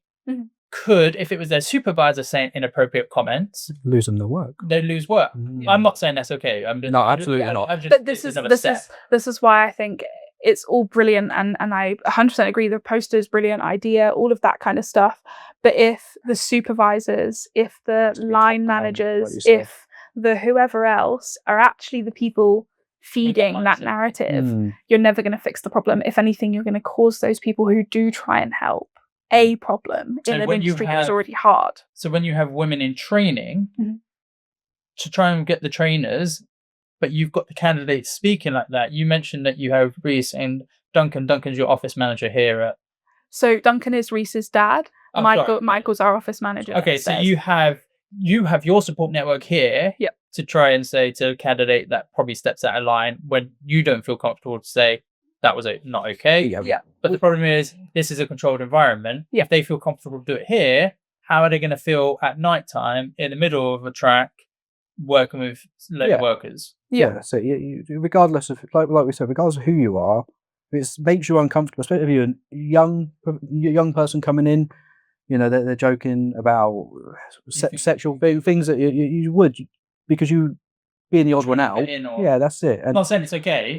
could, if it was their supervisor saying inappropriate comments, lose them the work. They lose work. I'm not saying that's okay. No, absolutely not. But this is why I think it's all brilliant, and I 100% agree. The poster is brilliant idea, all of that kind of stuff. But if the supervisors, if the line managers, if the whoever else are actually the people feeding that narrative, you're never going to fix the problem. If anything, you're going to cause those people who do try and help a problem in an industry that's already hard. So when you have women in training to try and get the trainers, but you've got the candidates speaking like that. You mentioned that you have Rhys and Duncan. Duncan's your office manager here. So Duncan is Rhys's dad. Michael's our office manager. Okay, so you have your support network here to try and say to a candidate that probably steps out of line when you don't feel comfortable to say that was not okay. But the problem is this is a controlled environment. If they feel comfortable to do it here, how are they going to feel at night time in the middle of a track working with late workers? So you, regardless of like we said, regardless of who you are, it makes you uncomfortable, especially if you're a young person coming in. You know, they're joking about sexual things that you would, because you being the odd one out. That's it. And I'm not saying it's okay.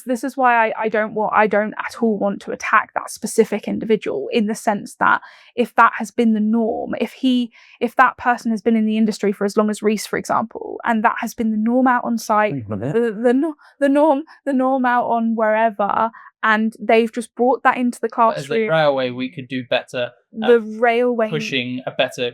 This is why I don't at all want to attack that specific individual, in the sense that if that has been the norm, if that person has been in the industry for as long as Rhys, for example, and that has been the norm out on site, the norm out on wherever, and they've just brought that into the classroom. As the railway, we could do better. The railway pushing a better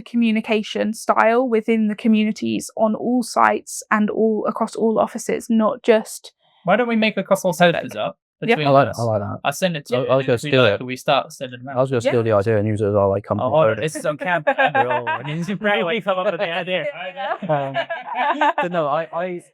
communication style within the communities on all sites and all across all offices, not just. Why don't we make a couple of posters up between I like us. that. I like that. I send it to you. I was and gonna if we steal like it. we start sending them out. I was going to steal the idea and use it as our like company. Oh, hold on. photo. This is on camera. And this is right away come up with the idea. But no,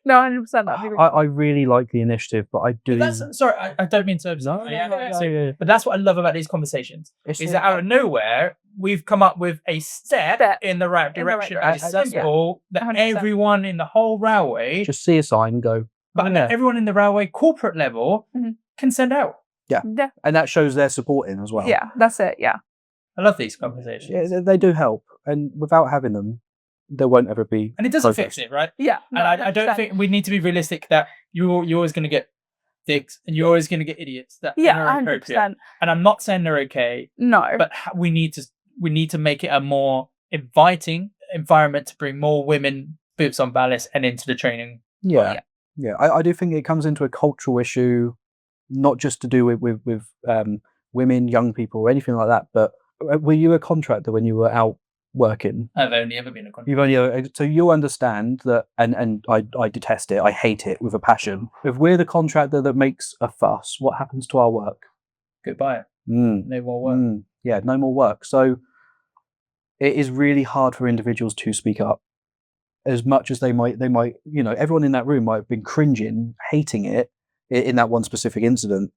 No, 100%. That'd be really I really like the initiative, but I do. Sorry, I don't mean to. But that's what I love about these conversations. Is that out of nowhere we've come up with a step in the right direction. And it's simple that 100%. everyone in the whole railway, just see a sign and go. but everyone in the railway corporate level can send out. Yeah. And that shows their support in as well. Yeah, that's it. Yeah. I love these conversations. Yeah, they do help, and without having them, there won't ever be. And it doesn't progress. fix it, right? Yeah. And I don't think we need to be realistic that you're always going to get dicks and you're always going to get idiots that are 100%. inappropriate. And I'm not saying they're okay, No. but we need to make it a more inviting environment to bring more women boots on ballast and into the training. Yeah. I do think it comes into a cultural issue, not just to do with women, young people, or anything like that. But were you a contractor when you were out working? I've only ever been a contractor. You've only so you understand that, and I detest it. I hate it with a passion. If we're the contractor that makes a fuss, what happens to our work? Goodbye. No more work. Yeah, no more work. So it is really hard for individuals to speak up. As much as they might, everyone in that room might have been cringing, hating it in that one specific incident,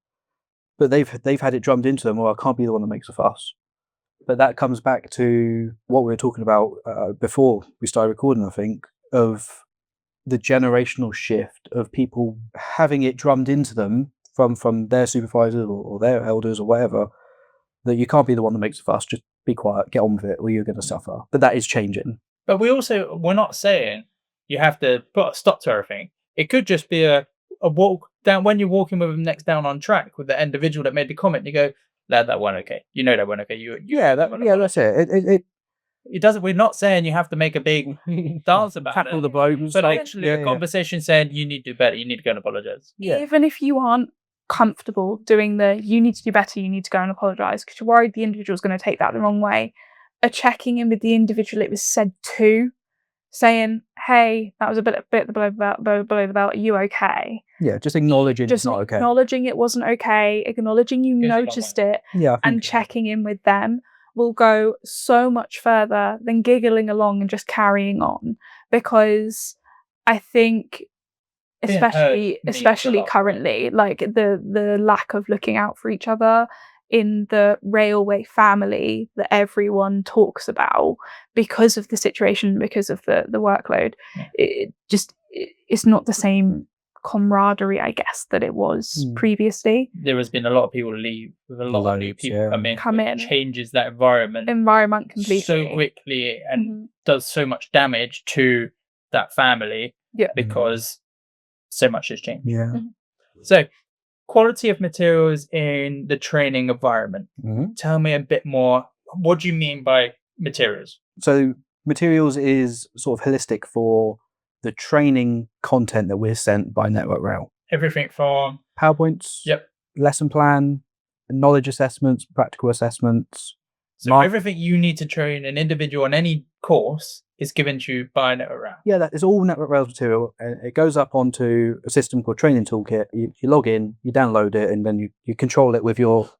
but they've had it drummed into them. Well, I can't be the one that makes a fuss. But that comes back to what we were talking about before we started recording, I think, of the generational shift of people having it drummed into them from their supervisors or their elders or whatever, that you can't be the one that makes a fuss, just be quiet, get on with it, or you're going to suffer. But that is changing. But we're not saying you have to put a stop to everything. It could just be a walk down when you're walking with them next down on track with the individual that made the comment. You go, lad, that went okay. You know that went okay. That's it. It doesn't. We're not saying you have to make a big dance about tackle it. the bones, But actually, a conversation saying you need to do better. You need to go and apologize. Yeah. Even if you aren't comfortable doing you need to do better, you need to go and apologise because you're worried the individual's going to take that the wrong way. A checking in with the individual it was said to, saying, hey, that was a bit below the belt, are you okay? Yeah, just acknowledging it's not okay. Acknowledging it wasn't okay, acknowledging you noticed it, and checking in with them will go so much further than giggling along and just carrying on. Because I think especially currently, like the lack of looking out for each other in the railway family that everyone talks about because of the situation, because of the workload, it's not the same camaraderie, I guess, that it was previously. There has been a lot of people leave with a lot of new people come in. Changes that environment completely so quickly and does so much damage to that family because so much has changed. So quality of materials in the training environment. Tell me a bit more. What do you mean by materials? So materials is sort of holistic for the training content that we're sent by Network Rail. Everything from PowerPoints, lesson plan, knowledge assessments, practical assessments. So everything you need to train an individual on any course is given to you by Network Rail. Yeah, that is all Network Rail's material. It goes up onto a system called Training Toolkit. You log in, you download it, and then you control it with your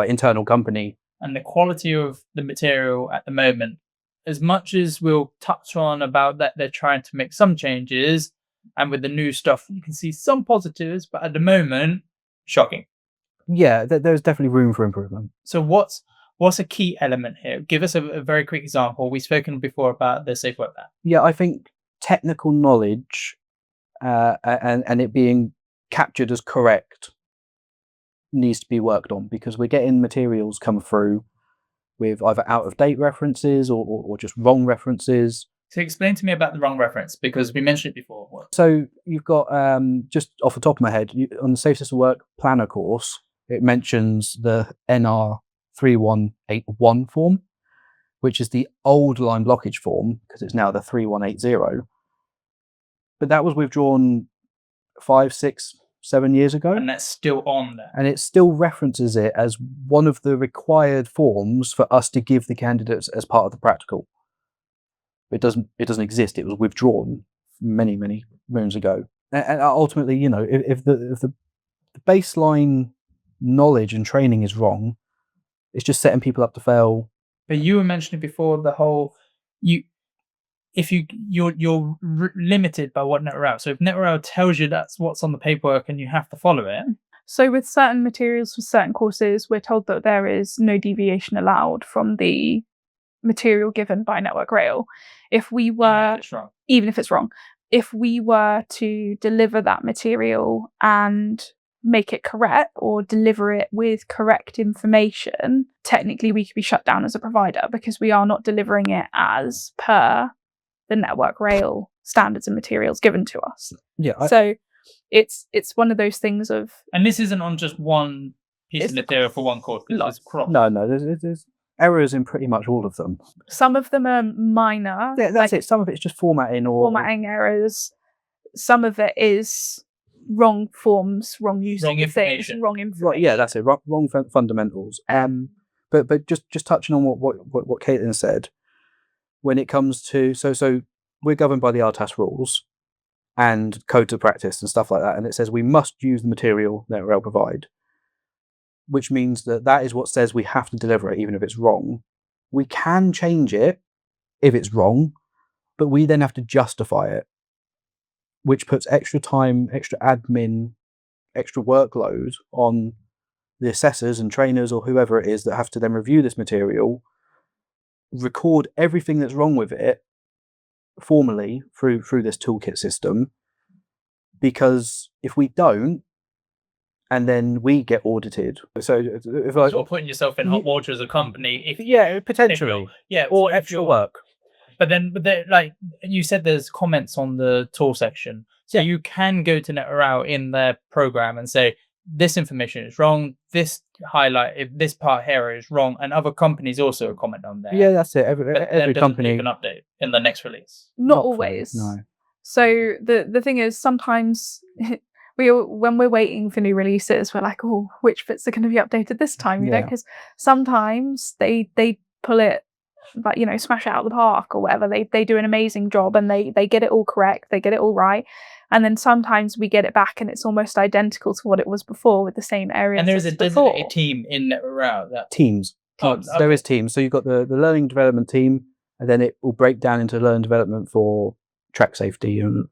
internal company. And the quality of the material at the moment, as much as we'll touch on about that they're trying to make some changes, and with the new stuff you can see some positives, but at the moment, shocking. Yeah, there's definitely room for improvement. So what's a key element here? Give us a very quick example. We've spoken before about the Safe Work App. Yeah, I think technical knowledge and it being captured as correct needs to be worked on, because we're getting materials come through with either out-of-date references or just wrong references. So explain to me about the wrong reference, because we mentioned it before. So you've got, just off the top of my head, on the Safe System Work Planner course, it mentions the NR 3181 form, which is the old line blockage form, because it's now the 3180. But that was withdrawn 5, 6, 7 years ago. And that's still on there. And it still references it as one of the required forms for us to give the candidates as part of the practical. It doesn't exist. It was withdrawn many, many moons ago. And ultimately, if the the baseline knowledge and training is wrong, it's just setting people up to fail. But you were mentioning before the whole you're limited by what 𝗥𝗏𝗨. So if 𝗥𝗏𝗨 tells you that's what's on the paperwork and you have to follow it. So with certain materials for certain courses, we're told that there is no deviation allowed from the material given by Network Rail. If we were, even if it's wrong, if we were to deliver that material and make it correct or deliver it with correct information, technically we could be shut down as a provider because we are not delivering it as per the Network Rail standards and materials given to us. Yeah. So it's one of those things of... And this isn't on just one piece of material for one course. No, there's errors in pretty much all of them. Some of them are minor. Yeah, that's it. Some of it's just formatting errors. Some of it is wrong forms, wrong using of things, wrong information. Right, yeah, that's it. Wrong fundamentals. But just touching on what Caitlin said, when it comes to so we're governed by the RTAS rules and codes of practice and stuff like that, and it says we must use the material that 𝗥𝗏𝗨 provide, which means that is what says we have to deliver it, even if it's wrong. We can change it if it's wrong, but we then have to justify it, which puts extra time, extra admin, extra workload on the assessors and trainers or whoever it is that have to then review this material, record everything that's wrong with it formally through this toolkit system, because if we don't, and then we get audited. So if sort of putting yourself in hot water as a company, potentially, or extra work. But then, like you said, there's comments on the tool section, so you can go to 𝗥𝗏𝗨 in their program and say this information is wrong. This highlight, if this part here is wrong, and other companies also comment on there. Yeah, that's it. Every company can update in the next release. Not always. No. So the thing is, sometimes when we're waiting for new releases, we're like, oh, which bits are going to be updated this time? You know, because sometimes they pull it, but smash it out of the park or whatever. They do an amazing job and they get it all correct, they get it all right. And then sometimes we get it back and it's almost identical to what it was before with the same areas. And there's a designated team in 𝗥𝗏𝗨 that teams. There is teams. So you've got the learning development team, and then it will break down into learning development for track safety and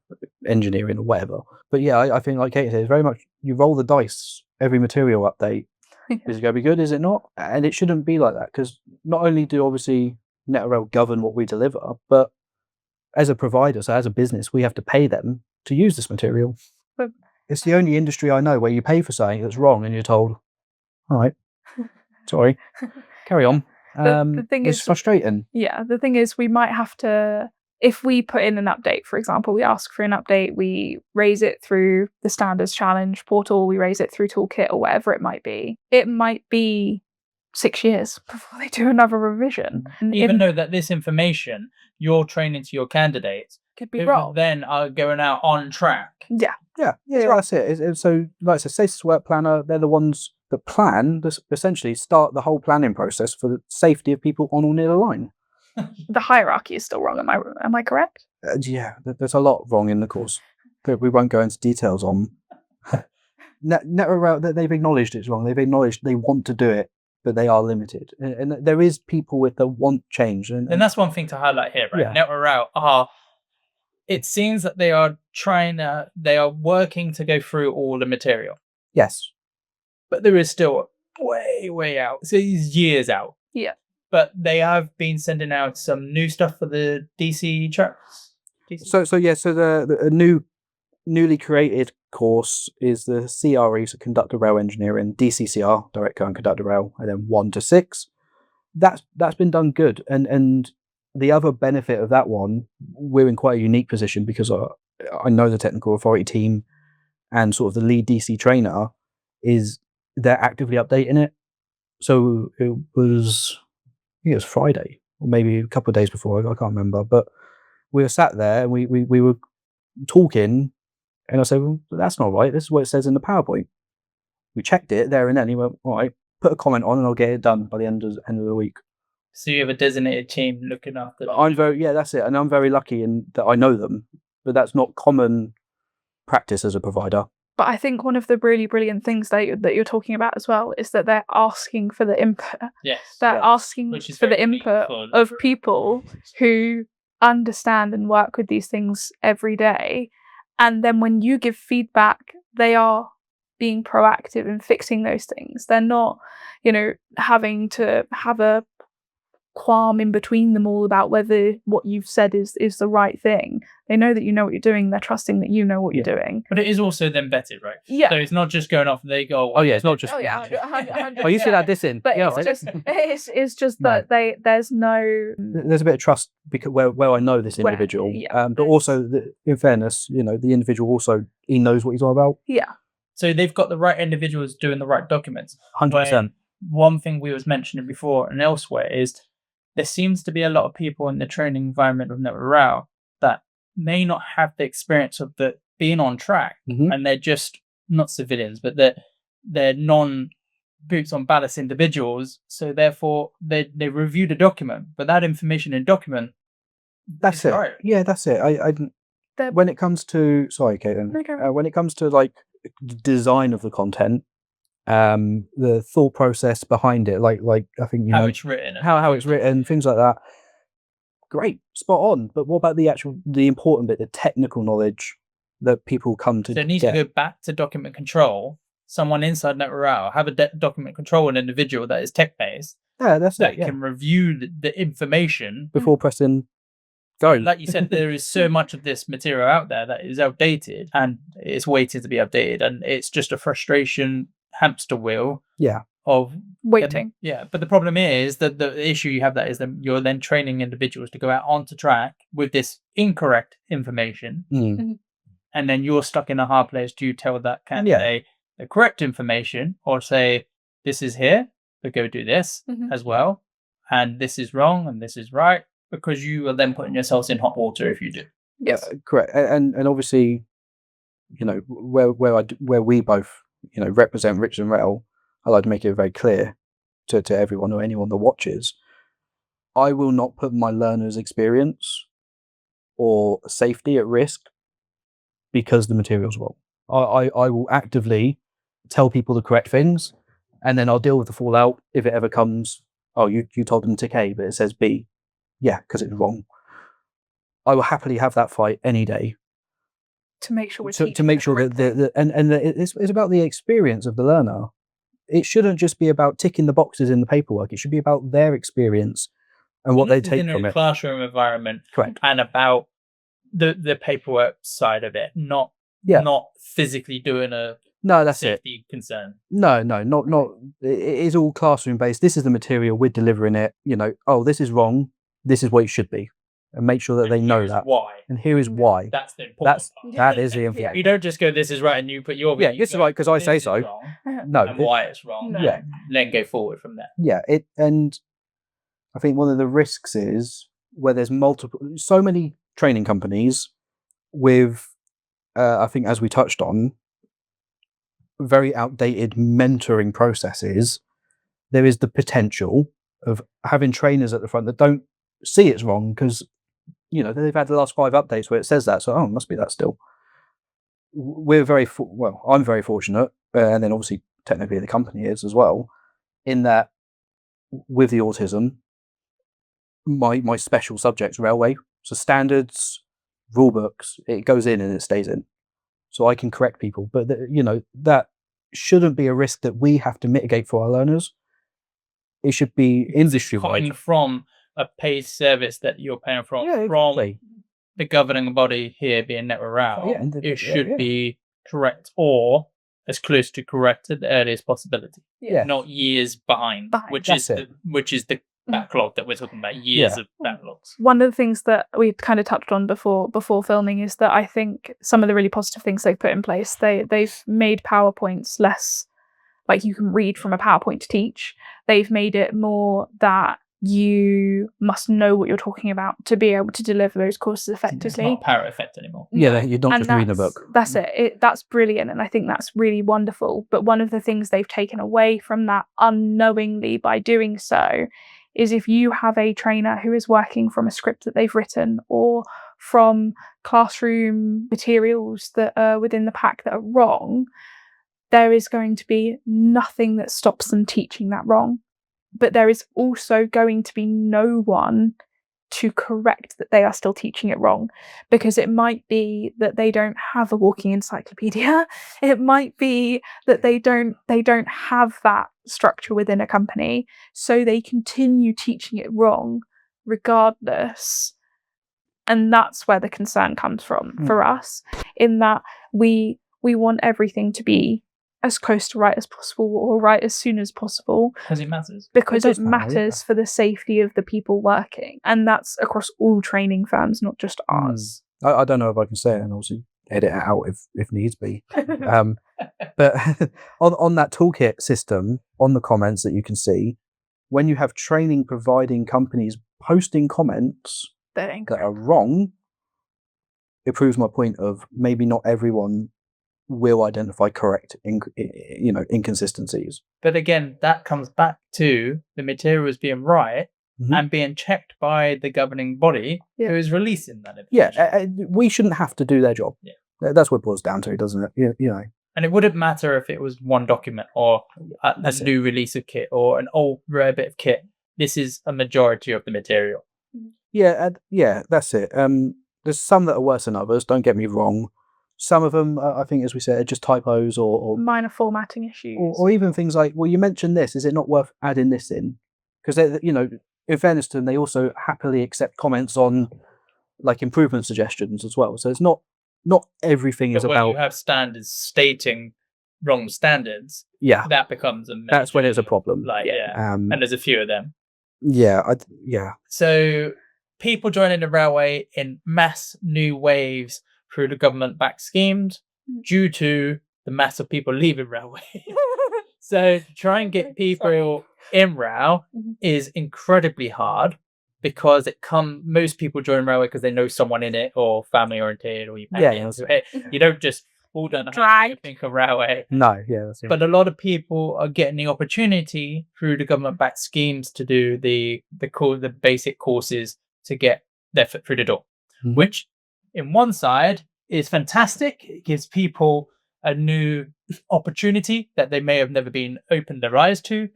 engineering or whatever. But yeah, I think like Kate said, it's very much you roll the dice every material update. Is it going to be good? Is it not? And it shouldn't be like that, because not only do obviously 𝗥𝗏𝗨 govern what we deliver, but as a provider, so as a business, we have to pay them to use this material. But it's the only industry I know where you pay for something that's wrong and you're told, all right, sorry, carry on. The thing it's frustrating. Yeah, the thing is we might have to, if we put in an update, for example, we ask for an update, we raise it through the standards challenge portal, we raise it through toolkit or whatever it might be 6 years before they do another revision. Even though that this information you're training to your candidates could be wrong, then are going out on track. Yeah, that's it. So like I said, safety work planner, they're the ones that plan, essentially start the whole planning process for the safety of people on or near the line. The hierarchy is still wrong, am I correct? Yeah, there's a lot wrong in the course that we won't go into details on. 𝗥𝗏𝗨, they've acknowledged it's wrong. They've acknowledged they want to do it, but they are limited. And there is people with the want change. And that's one thing to highlight here, right? Yeah. 𝗥𝗏𝗨 it seems that they are working to go through all the material. Yes. But there is still way out. So it's years out. Yeah. But they have been sending out some new stuff for the DC tracks. So the newly created course is the CRE, so Conductor Rail Engineering, DCCR, Direct Current Conductor Rail, and then 1 to 6. That's been done good, and the other benefit of that one, we're in quite a unique position because I know the technical authority team and sort of the lead DC trainer is they're actively updating it. So it was Friday or maybe a couple of days before, I can't remember, but we were sat there and we were talking, and I said, well, that's not right. This is what it says in the PowerPoint. We checked it there and then. He went, all right, put a comment on and I'll get it done by the end of the week. So you have a designated team looking after that? That's it. And I'm very lucky in that I know them, but that's not common practice as a provider. But I think one of the really brilliant things that you're talking about as well is that they're asking for the input. Yes. They're asking for the input of people who understand and work with these things every day. And then when you give feedback, they are being proactive in fixing those things. They're not, having to have a qualm in between them all about whether what you've said is the right thing. They know that you know what you're doing. They're trusting that you know what you're doing. But it is also then vetted, right? Yeah. So it's not just going off and they go, oh yeah, it's not just. Oh yeah, 100%. Oh, you should add this in. But it's just that there's no. There's a bit of trust because where I know this individual, but also in fairness, the individual also he knows what he's all about. Yeah. So they've got the right individuals doing the right documents. 100%. One thing we was mentioning before and elsewhere is there seems to be a lot of people in the training environment of 𝗥𝗶𝗹 that may not have the experience of being on track, and they're just not civilians, but they're non-boots on ballast individuals. So therefore, they review the document, but that information in document. That's it. Right. Yeah, that's it. When it comes to Caitlin, when it comes to like the design of the content, the thought process behind it, like I think how it's written, how it's written, things like that. Great, spot on. But what about the important bit, the technical knowledge that people come to? So it needs to go back to document control. Someone inside 𝗥𝗶𝗹 have a document control an individual that is tech based. Yeah, that's that can review the information before pressing go. Like you said, there is so much of this material out there that is outdated and it's waiting to be updated, and it's just a frustration hamster wheel. Yeah. Of waiting. But the problem is that the issue you have that is that you're then training individuals to go out onto track with this incorrect information, and then you're stuck in a hard place. Do you tell that candidate the correct information, or say this is here, but go do this as well, and this is wrong and this is right, because you are then putting yourselves in hot water if you do. Yes, correct. And obviously, where we both represent Richard and 𝗥𝗶𝗹, I like to make it very clear to everyone or anyone that watches, I will not put my learner's experience or safety at risk because the material's wrong. I will actively tell people the correct things, and then I'll deal with the fallout if it ever comes. Oh, you told them to tick A, but it says B. Yeah, because it's wrong. I will happily have that fight any day. To make sure to make sure that it's about the experience of the learner. It shouldn't just be about ticking the boxes in the paperwork. It should be about their experience and what they take from it. In a classroom environment, correct, and about the paperwork side of it, not physically doing a safety concern. No, not. It is all classroom based. This is the material, we're delivering it. Oh, this is wrong. This is what it should be. And make sure that they know that. Why? And here is why. That's the important part. That is the information. You don't just go, this is right, and you put your... Yeah, this is right because I say so. No. And why it's wrong. No. Yeah. Then go forward from there. Yeah, and I think one of the risks is where there's so many training companies with, I think as we touched on, very outdated mentoring processes, there is the potential of having trainers at the front that don't see it's wrong because they've had the last 5 updates where it says that, so it must be that still. We're I'm very fortunate, and then obviously technically the company is as well, in that with the autism, my special subject's railway, so standards, rule books, it goes in and it stays in, so I can correct people, but that shouldn't be a risk that we have to mitigate for our learners. It should be industry-wide. From a paid service that you're paying from, from the governing body here being 𝗥𝗶𝗹, it should be correct, or as close to correct at the earliest possibility. Not years behind. which is the backlog that we're talking about, years of backlogs. One of the things that we kind of touched on before filming is that I think some of the really positive things they've put in place, they've made PowerPoints less like you can read from a PowerPoint to teach. They've made it more that you must know what you're talking about to be able to deliver those courses effectively. It's not Power Effect anymore. Yeah, you're not just reading a book. That's it. That's brilliant, and I think that's really wonderful. But one of the things they've taken away from that unknowingly by doing so is if you have a trainer who is working from a script that they've written or from classroom materials that are within the pack that are wrong, there is going to be nothing that stops them teaching that wrong. But there is also going to be no one to correct that they are still teaching it wrong, because it might be that they don't have a walking encyclopedia. It might be that they don't have that structure within a company, so they continue teaching it wrong regardless. And that's where the concern comes from for us, in that we want everything to be as close to right as possible, or right as soon as possible. Because it matters. Because it matters for the safety of the people working. And that's across all training firms, not just ours. I don't know if I can say it, and obviously edit it out if needs be. But on that toolkit system, on the comments that you can see, when you have training providing companies posting comments that are wrong, it proves my point of maybe not everyone will identify correct inconsistencies. But again, that comes back to the materials being right and being checked by the governing body who is releasing that information. We shouldn't have to do their job. That's what it boils down to, doesn't it? And it wouldn't matter if it was one document or a new release of kit or an old rare bit of kit. This is a majority of the material. That's it. There's some that are worse than others, don't get me wrong. Some of them, I think, as we said, are just typos or minor formatting issues. Or even things like, well, you mentioned this, is it not worth adding this in? Because, in fairness to them, they also happily accept comments on like improvement suggestions as well. So it's not everything is about... When you have standards stating wrong standards, that becomes a major... That's when it's a problem. And there's a few of them. So people joining the railway in mass new waves through the government-backed schemes due to the mass of people leaving railway. So to try and get people in rail is incredibly hard, because most people join railway because they know someone in it, or family oriented, or you you don't just fall down the think of railway. No, that's it. But a lot of people are getting the opportunity through the government-backed schemes to do the basic courses to get their foot through the door, which in one side is fantastic. It gives people a new opportunity that they may have never been opened their eyes to.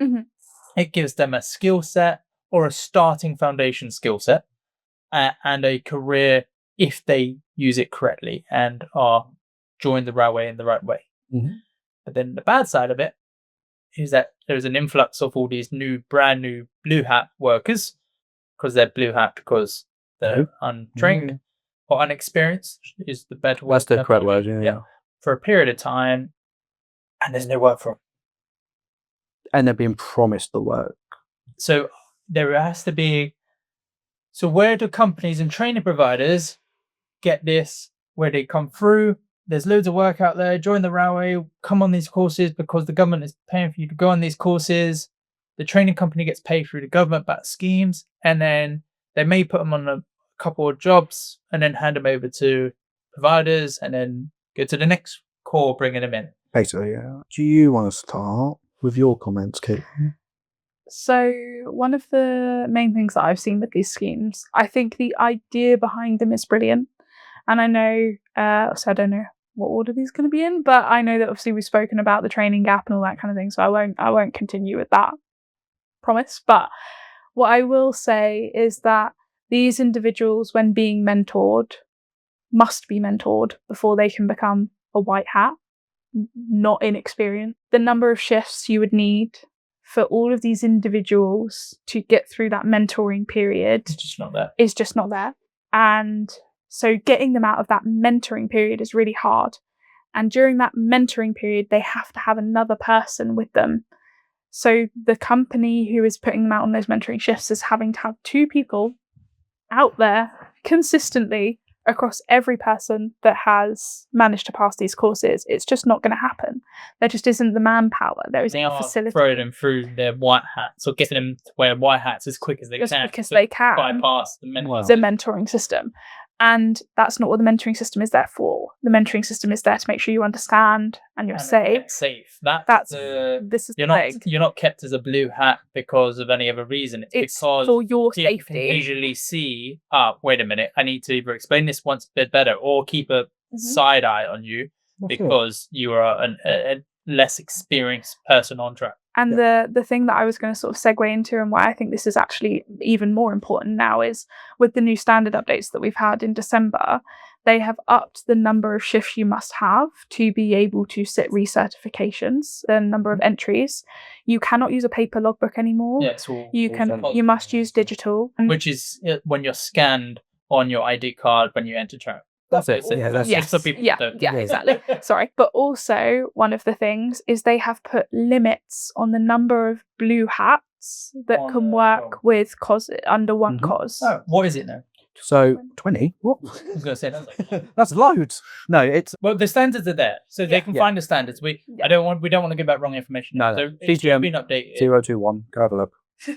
It gives them a skill set, or a starting foundation skill set, and a career if they use it correctly and are join the railway in the right way. But then the bad side of it is that there's an influx of all these brand new blue hat workers, because they're blue hat because they're untrained or unexperienced is the better word. That's the correct word, yeah. For a period of time, and there's no work for them. And they're being promised the work. So there has to be... So where do companies and training providers get this? Where they come through, there's loads of work out there, join the railway, come on these courses because the government is paying for you to go on these courses. The training company gets paid through the government-backed schemes, and then they may put them on a couple of jobs and then hand them over to providers and then go to the next core, bringing them in. Basically, yeah. Do you want to start with your comments, Kate? So one of the main things that I've seen with these schemes, I think the idea behind them is brilliant. And I know, so I don't know what order these are going to be in, but I know that obviously we've spoken about the training gap and all that kind of thing, so I won't continue with that, promise. But what I will say is that these individuals, when being mentored, must be mentored before they can become a white hat, not inexperienced. The number of shifts you would need for all of these individuals to get through that mentoring period is just not there. And so getting them out of that mentoring period is really hard. And during that mentoring period, they have to have another person with them. So the company who is putting them out on those mentoring shifts is having to have two people out there consistently across every person that has managed to pass these courses. It's just not going to happen. There just isn't the manpower. There isn't the facility. Throwing them through their white hats, or getting them to wear white hats as quick as they can. Bypass the mentoring system. And that's not what the mentoring system is there for. The mentoring system is there to make sure you understand and you're safe. Safe. This is you're not kept as a blue hat because of any other reason. It's because for your people safety. can visually see, wait a minute, I need to either explain this once a bit better or keep a side eye on you because you are a less experienced person on track. And the thing that I was going to sort of segue into and why I think this is actually even more important now is with the new standard updates that we've had in December, they have upped the number of shifts you must have to be able to sit recertifications, the number of entries. You cannot use a paper logbook anymore. Yeah, it's all, you must use digital. Which is when you're scanned on your ID card when you enter track. That's it. Yeah, that's yes. for people exactly. Sorry. But also, one of the things is they have put limits on the number of blue hats that can work with COS under one COS. Oh, what is it now? So 20? What? I was going to say that. That's loads. No, it's the standards are there, so they can find the standards. We don't want to give out wrong information. No. So CTM been updated. 021. Go have a look.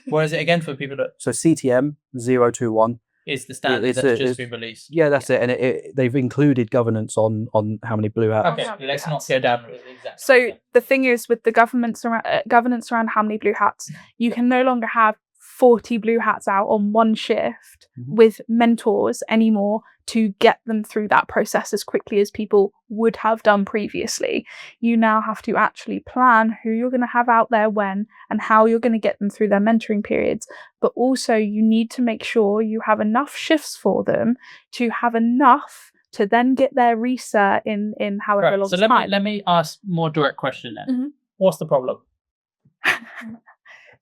What is it again for people that? So CTM 021 is the standard that's just been released. Yeah, that's it. And they've included governance on how many blue hats. Okay, let's not go down. Exactly. So the thing is, with the governance around how many blue hats, you can no longer have 40 blue hats out on one shift with mentors anymore to get them through that process as quickly as people would have done previously. You now have to actually plan who you're going to have out there when and how you're going to get them through their mentoring periods. But also you need to make sure you have enough shifts for them to have enough to then get their research in however long time. So let me ask more direct question then. What's the problem?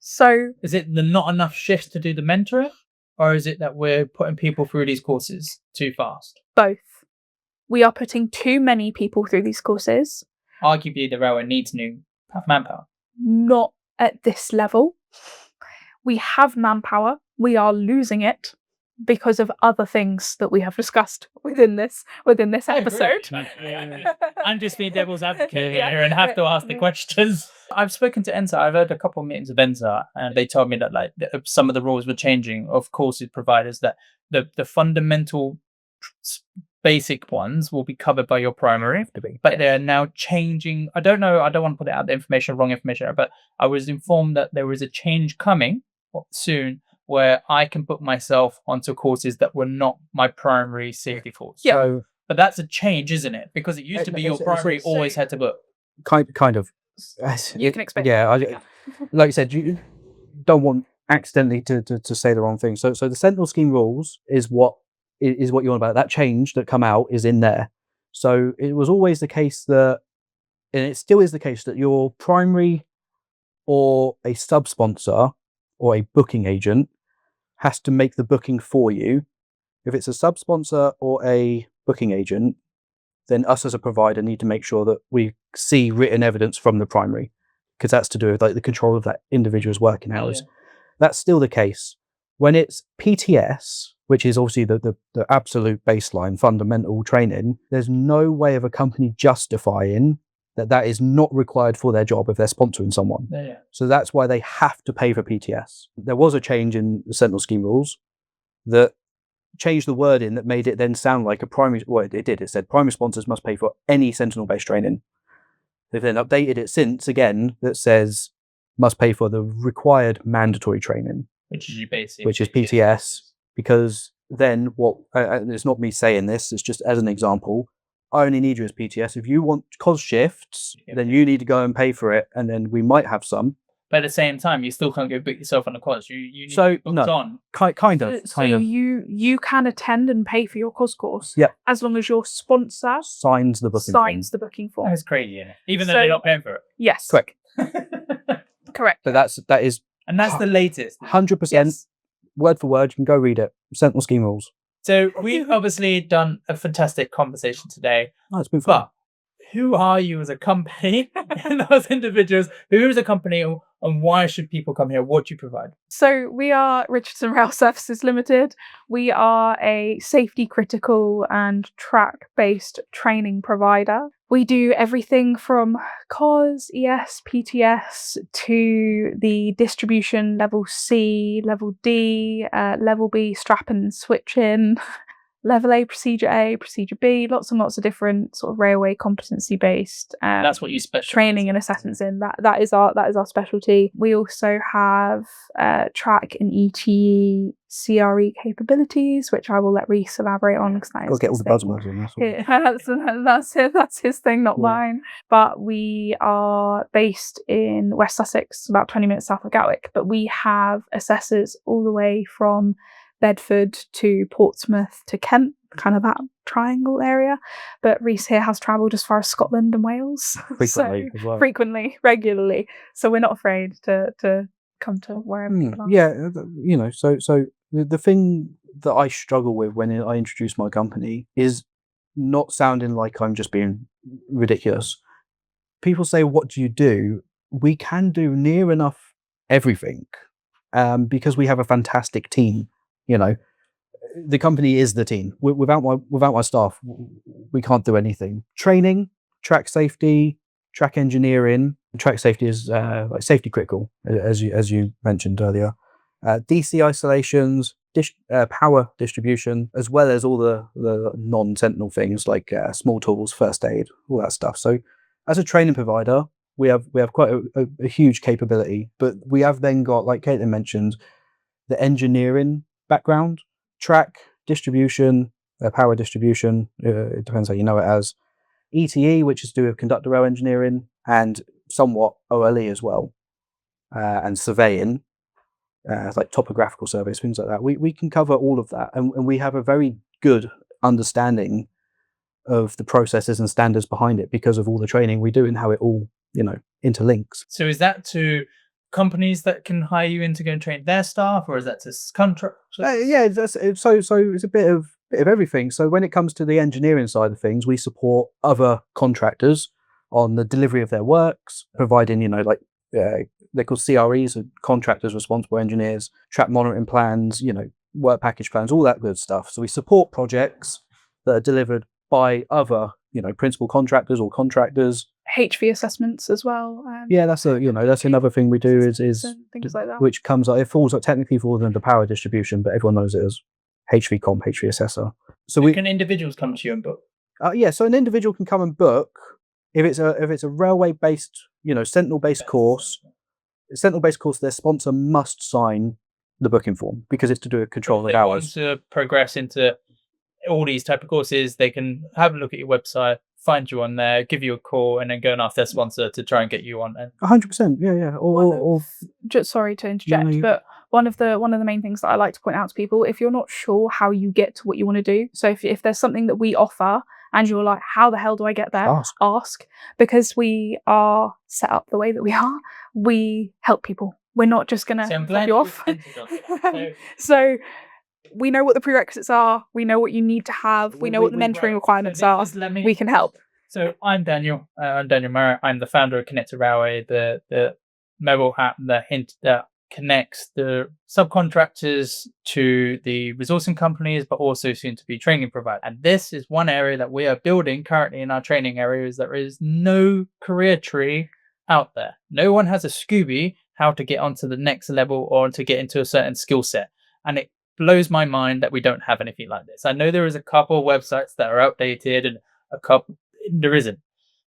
So is it the not enough shifts to do the mentoring, or is it that we're putting people through these courses too fast? Both. We are putting too many people through these courses. Arguably, the railway needs new manpower. Not at this level. We have manpower. We are losing it because of other things that we have discussed within this episode. I'm just being devil's advocate here and have to ask the questions. I've spoken to ENSA. I've had a couple of meetings with ENSA, and they told me that some of the rules were changing of courses providers, that the fundamental basic ones will be covered by your primary, but they're now changing. I don't know. I don't want to put it out the wrong information, but I was informed that there is a change coming soon where I can put myself onto courses that were not my primary safety course. Yeah. So, but that's a change, isn't it? Because it used to be your primary always had to book. Kind of. You can expect. Yeah, like you said, you don't want accidentally to say the wrong thing. So the Sentinel scheme rules is what you're on about. That change that come out is in there. So it was always the case that, and it still is the case, that your primary or a sub-sponsor or a booking agent has to make the booking for you. If it's a sub-sponsor or a booking agent, then us as a provider need to make sure that we see written evidence from the primary, because that's to do with the control of that individual's working hours. That's still the case. When it's PTS, which is obviously the absolute baseline fundamental training, there's no way of a company justifying that is not required for their job if they're sponsoring someone. So that's why they have to pay for PTS. There was a change in the Sentinel scheme rules that changed the wording that made it then sound like a primary. Well, it did. It said primary sponsors must pay for any Sentinel-based training. They've then updated it since again that says must pay for the required mandatory training, which is PTS. Because then and it's not me saying this, it's just as an example, I only need you as PTS. If you want COS shifts, then you need to go and pay for it, and then we might have some. But at the same time, you still can't go book yourself on a COS. You need to be booked on. Kind of. You can attend and pay for your COS course. Yeah. As long as your sponsor signs the booking form. That's crazy, isn't it? Even though they're not paying for it. Yes. Correct. Correct. But that is. And that's the latest. 100%. Yes. Word for word. You can go read it. Sentinel scheme rules. So we've obviously done a fantastic conversation today. Oh, it's been fun. But who are you as a company and those individuals? Who is a company and why should people come here? What do you provide? So we are Richardson Rail Services Limited. We are a safety critical and track-based training provider. We do everything from COS, ES, PTS to the distribution level C, level D, level B, strap and switch in. level A, procedure A, procedure B, lots and lots of different sort of railway competency based That's what you specialize training and assessments in. That is our specialty. We also have track and ETE CRE capabilities, which I will let Rhys elaborate on because that is Got to get all the buzzwords in. that's his thing, not mine. But we are based in West Sussex, about 20 minutes south of Gatwick. But we have assessors all the way from Bedford to Portsmouth to Kent, kind of that triangle area. But Rhys here has travelled as far as Scotland and Wales. Frequently as well. Frequently, regularly. So we're not afraid to come to wherever people are. Yeah, you know, so the thing that I struggle with when I introduce my company is not sounding like I'm just being ridiculous. People say, what do you do? We can do near enough everything because we have a fantastic team. You know, the company is the team. Without my staff, we can't do anything. Training, track safety, track engineering. Track safety is like safety critical, as you mentioned earlier. DC isolations, power distribution, as well as all the non-sentinel things like small tools, first aid, all that stuff. So, as a training provider, we have quite a huge capability. But we have then got, like Caitlin mentioned, the engineering background, track distribution, power distribution, it depends how you know it as, ETE, which is to do with conductor rail engineering, and somewhat OLE as well, and surveying, like topographical surveys, things like that. We can cover all of that, and we have a very good understanding of the processes and standards behind it because of all the training we do and how it all, you know, interlinks. So is that to companies that can hire you in to go and train their staff, or is that to contractors? Yeah, so it's a bit of everything. So when it comes to the engineering side of things, we support other contractors on the delivery of their works, providing, you know, like they're called CREs, contractors responsible engineers, track monitoring plans, you know, work package plans, all that good stuff. So we support projects that are delivered by other, you know, principal contractors or contractors. HV assessments as well. Yeah, that's another thing we do is things like that, which comes, it falls technically falls under power distribution, but everyone knows it as HV assessor. So can individuals come to you and book? Yeah, so an individual can come and book if it's a railway based, you know, sentinel based course. Their sponsor must sign the booking form because it's to do with control of hours. If they want to progress into all these type of courses, they can have a look at your website, find you on there, give you a call, and then go and ask their sponsor to try and get you on. 100%, yeah. Or just sorry to interject, but one of the main things that I like to point out to people, if you're not sure how you get to what you want to do, so if there's something that we offer and you're like, how the hell do I get there? Ask. Because we are set up the way that we are. We help people. We're not just going to drop you off. So we know what the prerequisites are. We know what you need to have. We know what the mentoring requirements are. We can help. So I'm Daniel. I'm Daniel Murray. I'm the founder of 𝗥𝗶𝗹 𝗨𝗨, the mobile app that connects the subcontractors to the resourcing companies, but also soon to be training providers. And this is one area that we are building currently in our training areas. There is no career tree out there. No one has a Scooby how to get onto the next level or to get into a certain skill set. And it blows my mind that we don't have anything like this. I know there is a couple of websites that are outdated and a couple there isn't.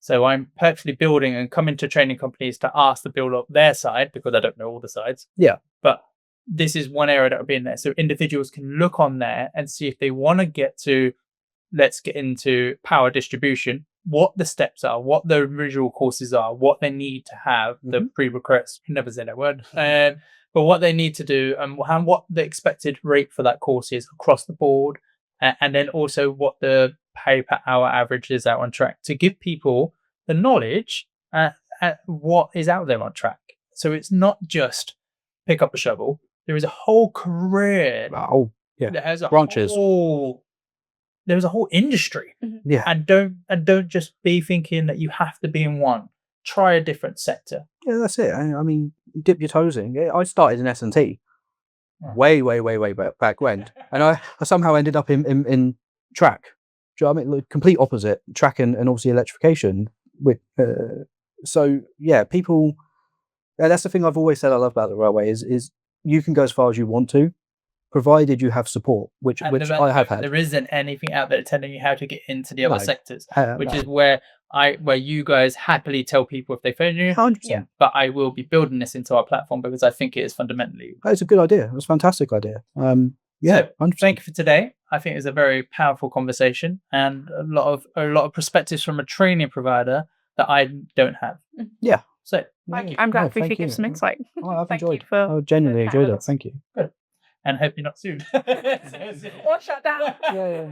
So I'm purposely building and coming to training companies to ask to build up their side because I don't know all the sides. Yeah. But this is one area that will be in there. So individuals can look on there and see if they want to get to, let's get into power distribution, what the steps are, what the original courses are, what they need to have, the prerequisites, never say that word, but what they need to do and what the expected rate for that course is across the board. And then also what the pay per hour average is out on track to give people the knowledge at what is out there on track. So it's not just pick up a shovel. There is a whole career. Oh, yeah. There's branches. There's a whole industry. Yeah. And don't just be thinking that you have to be in one. Try a different sector. Yeah, that's it. I mean, dip your toes in. I started in S&T way back when, and I somehow ended up in track. Do you know what I mean? Complete opposite, track and obviously electrification. So yeah, people. That's the thing I've always said I love about the railway is you can go as far as you want to, provided you have support, which And I have had. There isn't anything out there telling you how to get into the other No. sectors, which No. is where you guys happily tell people if they phone you. 100%. But I will be building this into our platform because I think it is fundamentally. It's a good idea. It's a fantastic idea. Yeah, So, 100%. thank you for today. I think it was a very powerful conversation and a lot of perspectives from a training provider that I don't have. Yeah. So thank you. I'm glad we thank could give you. some insight. I've Thank you enjoyed. for I genuinely the enjoyed it. chat. Thank you. And hope you're not sued. Or shut down. Yeah.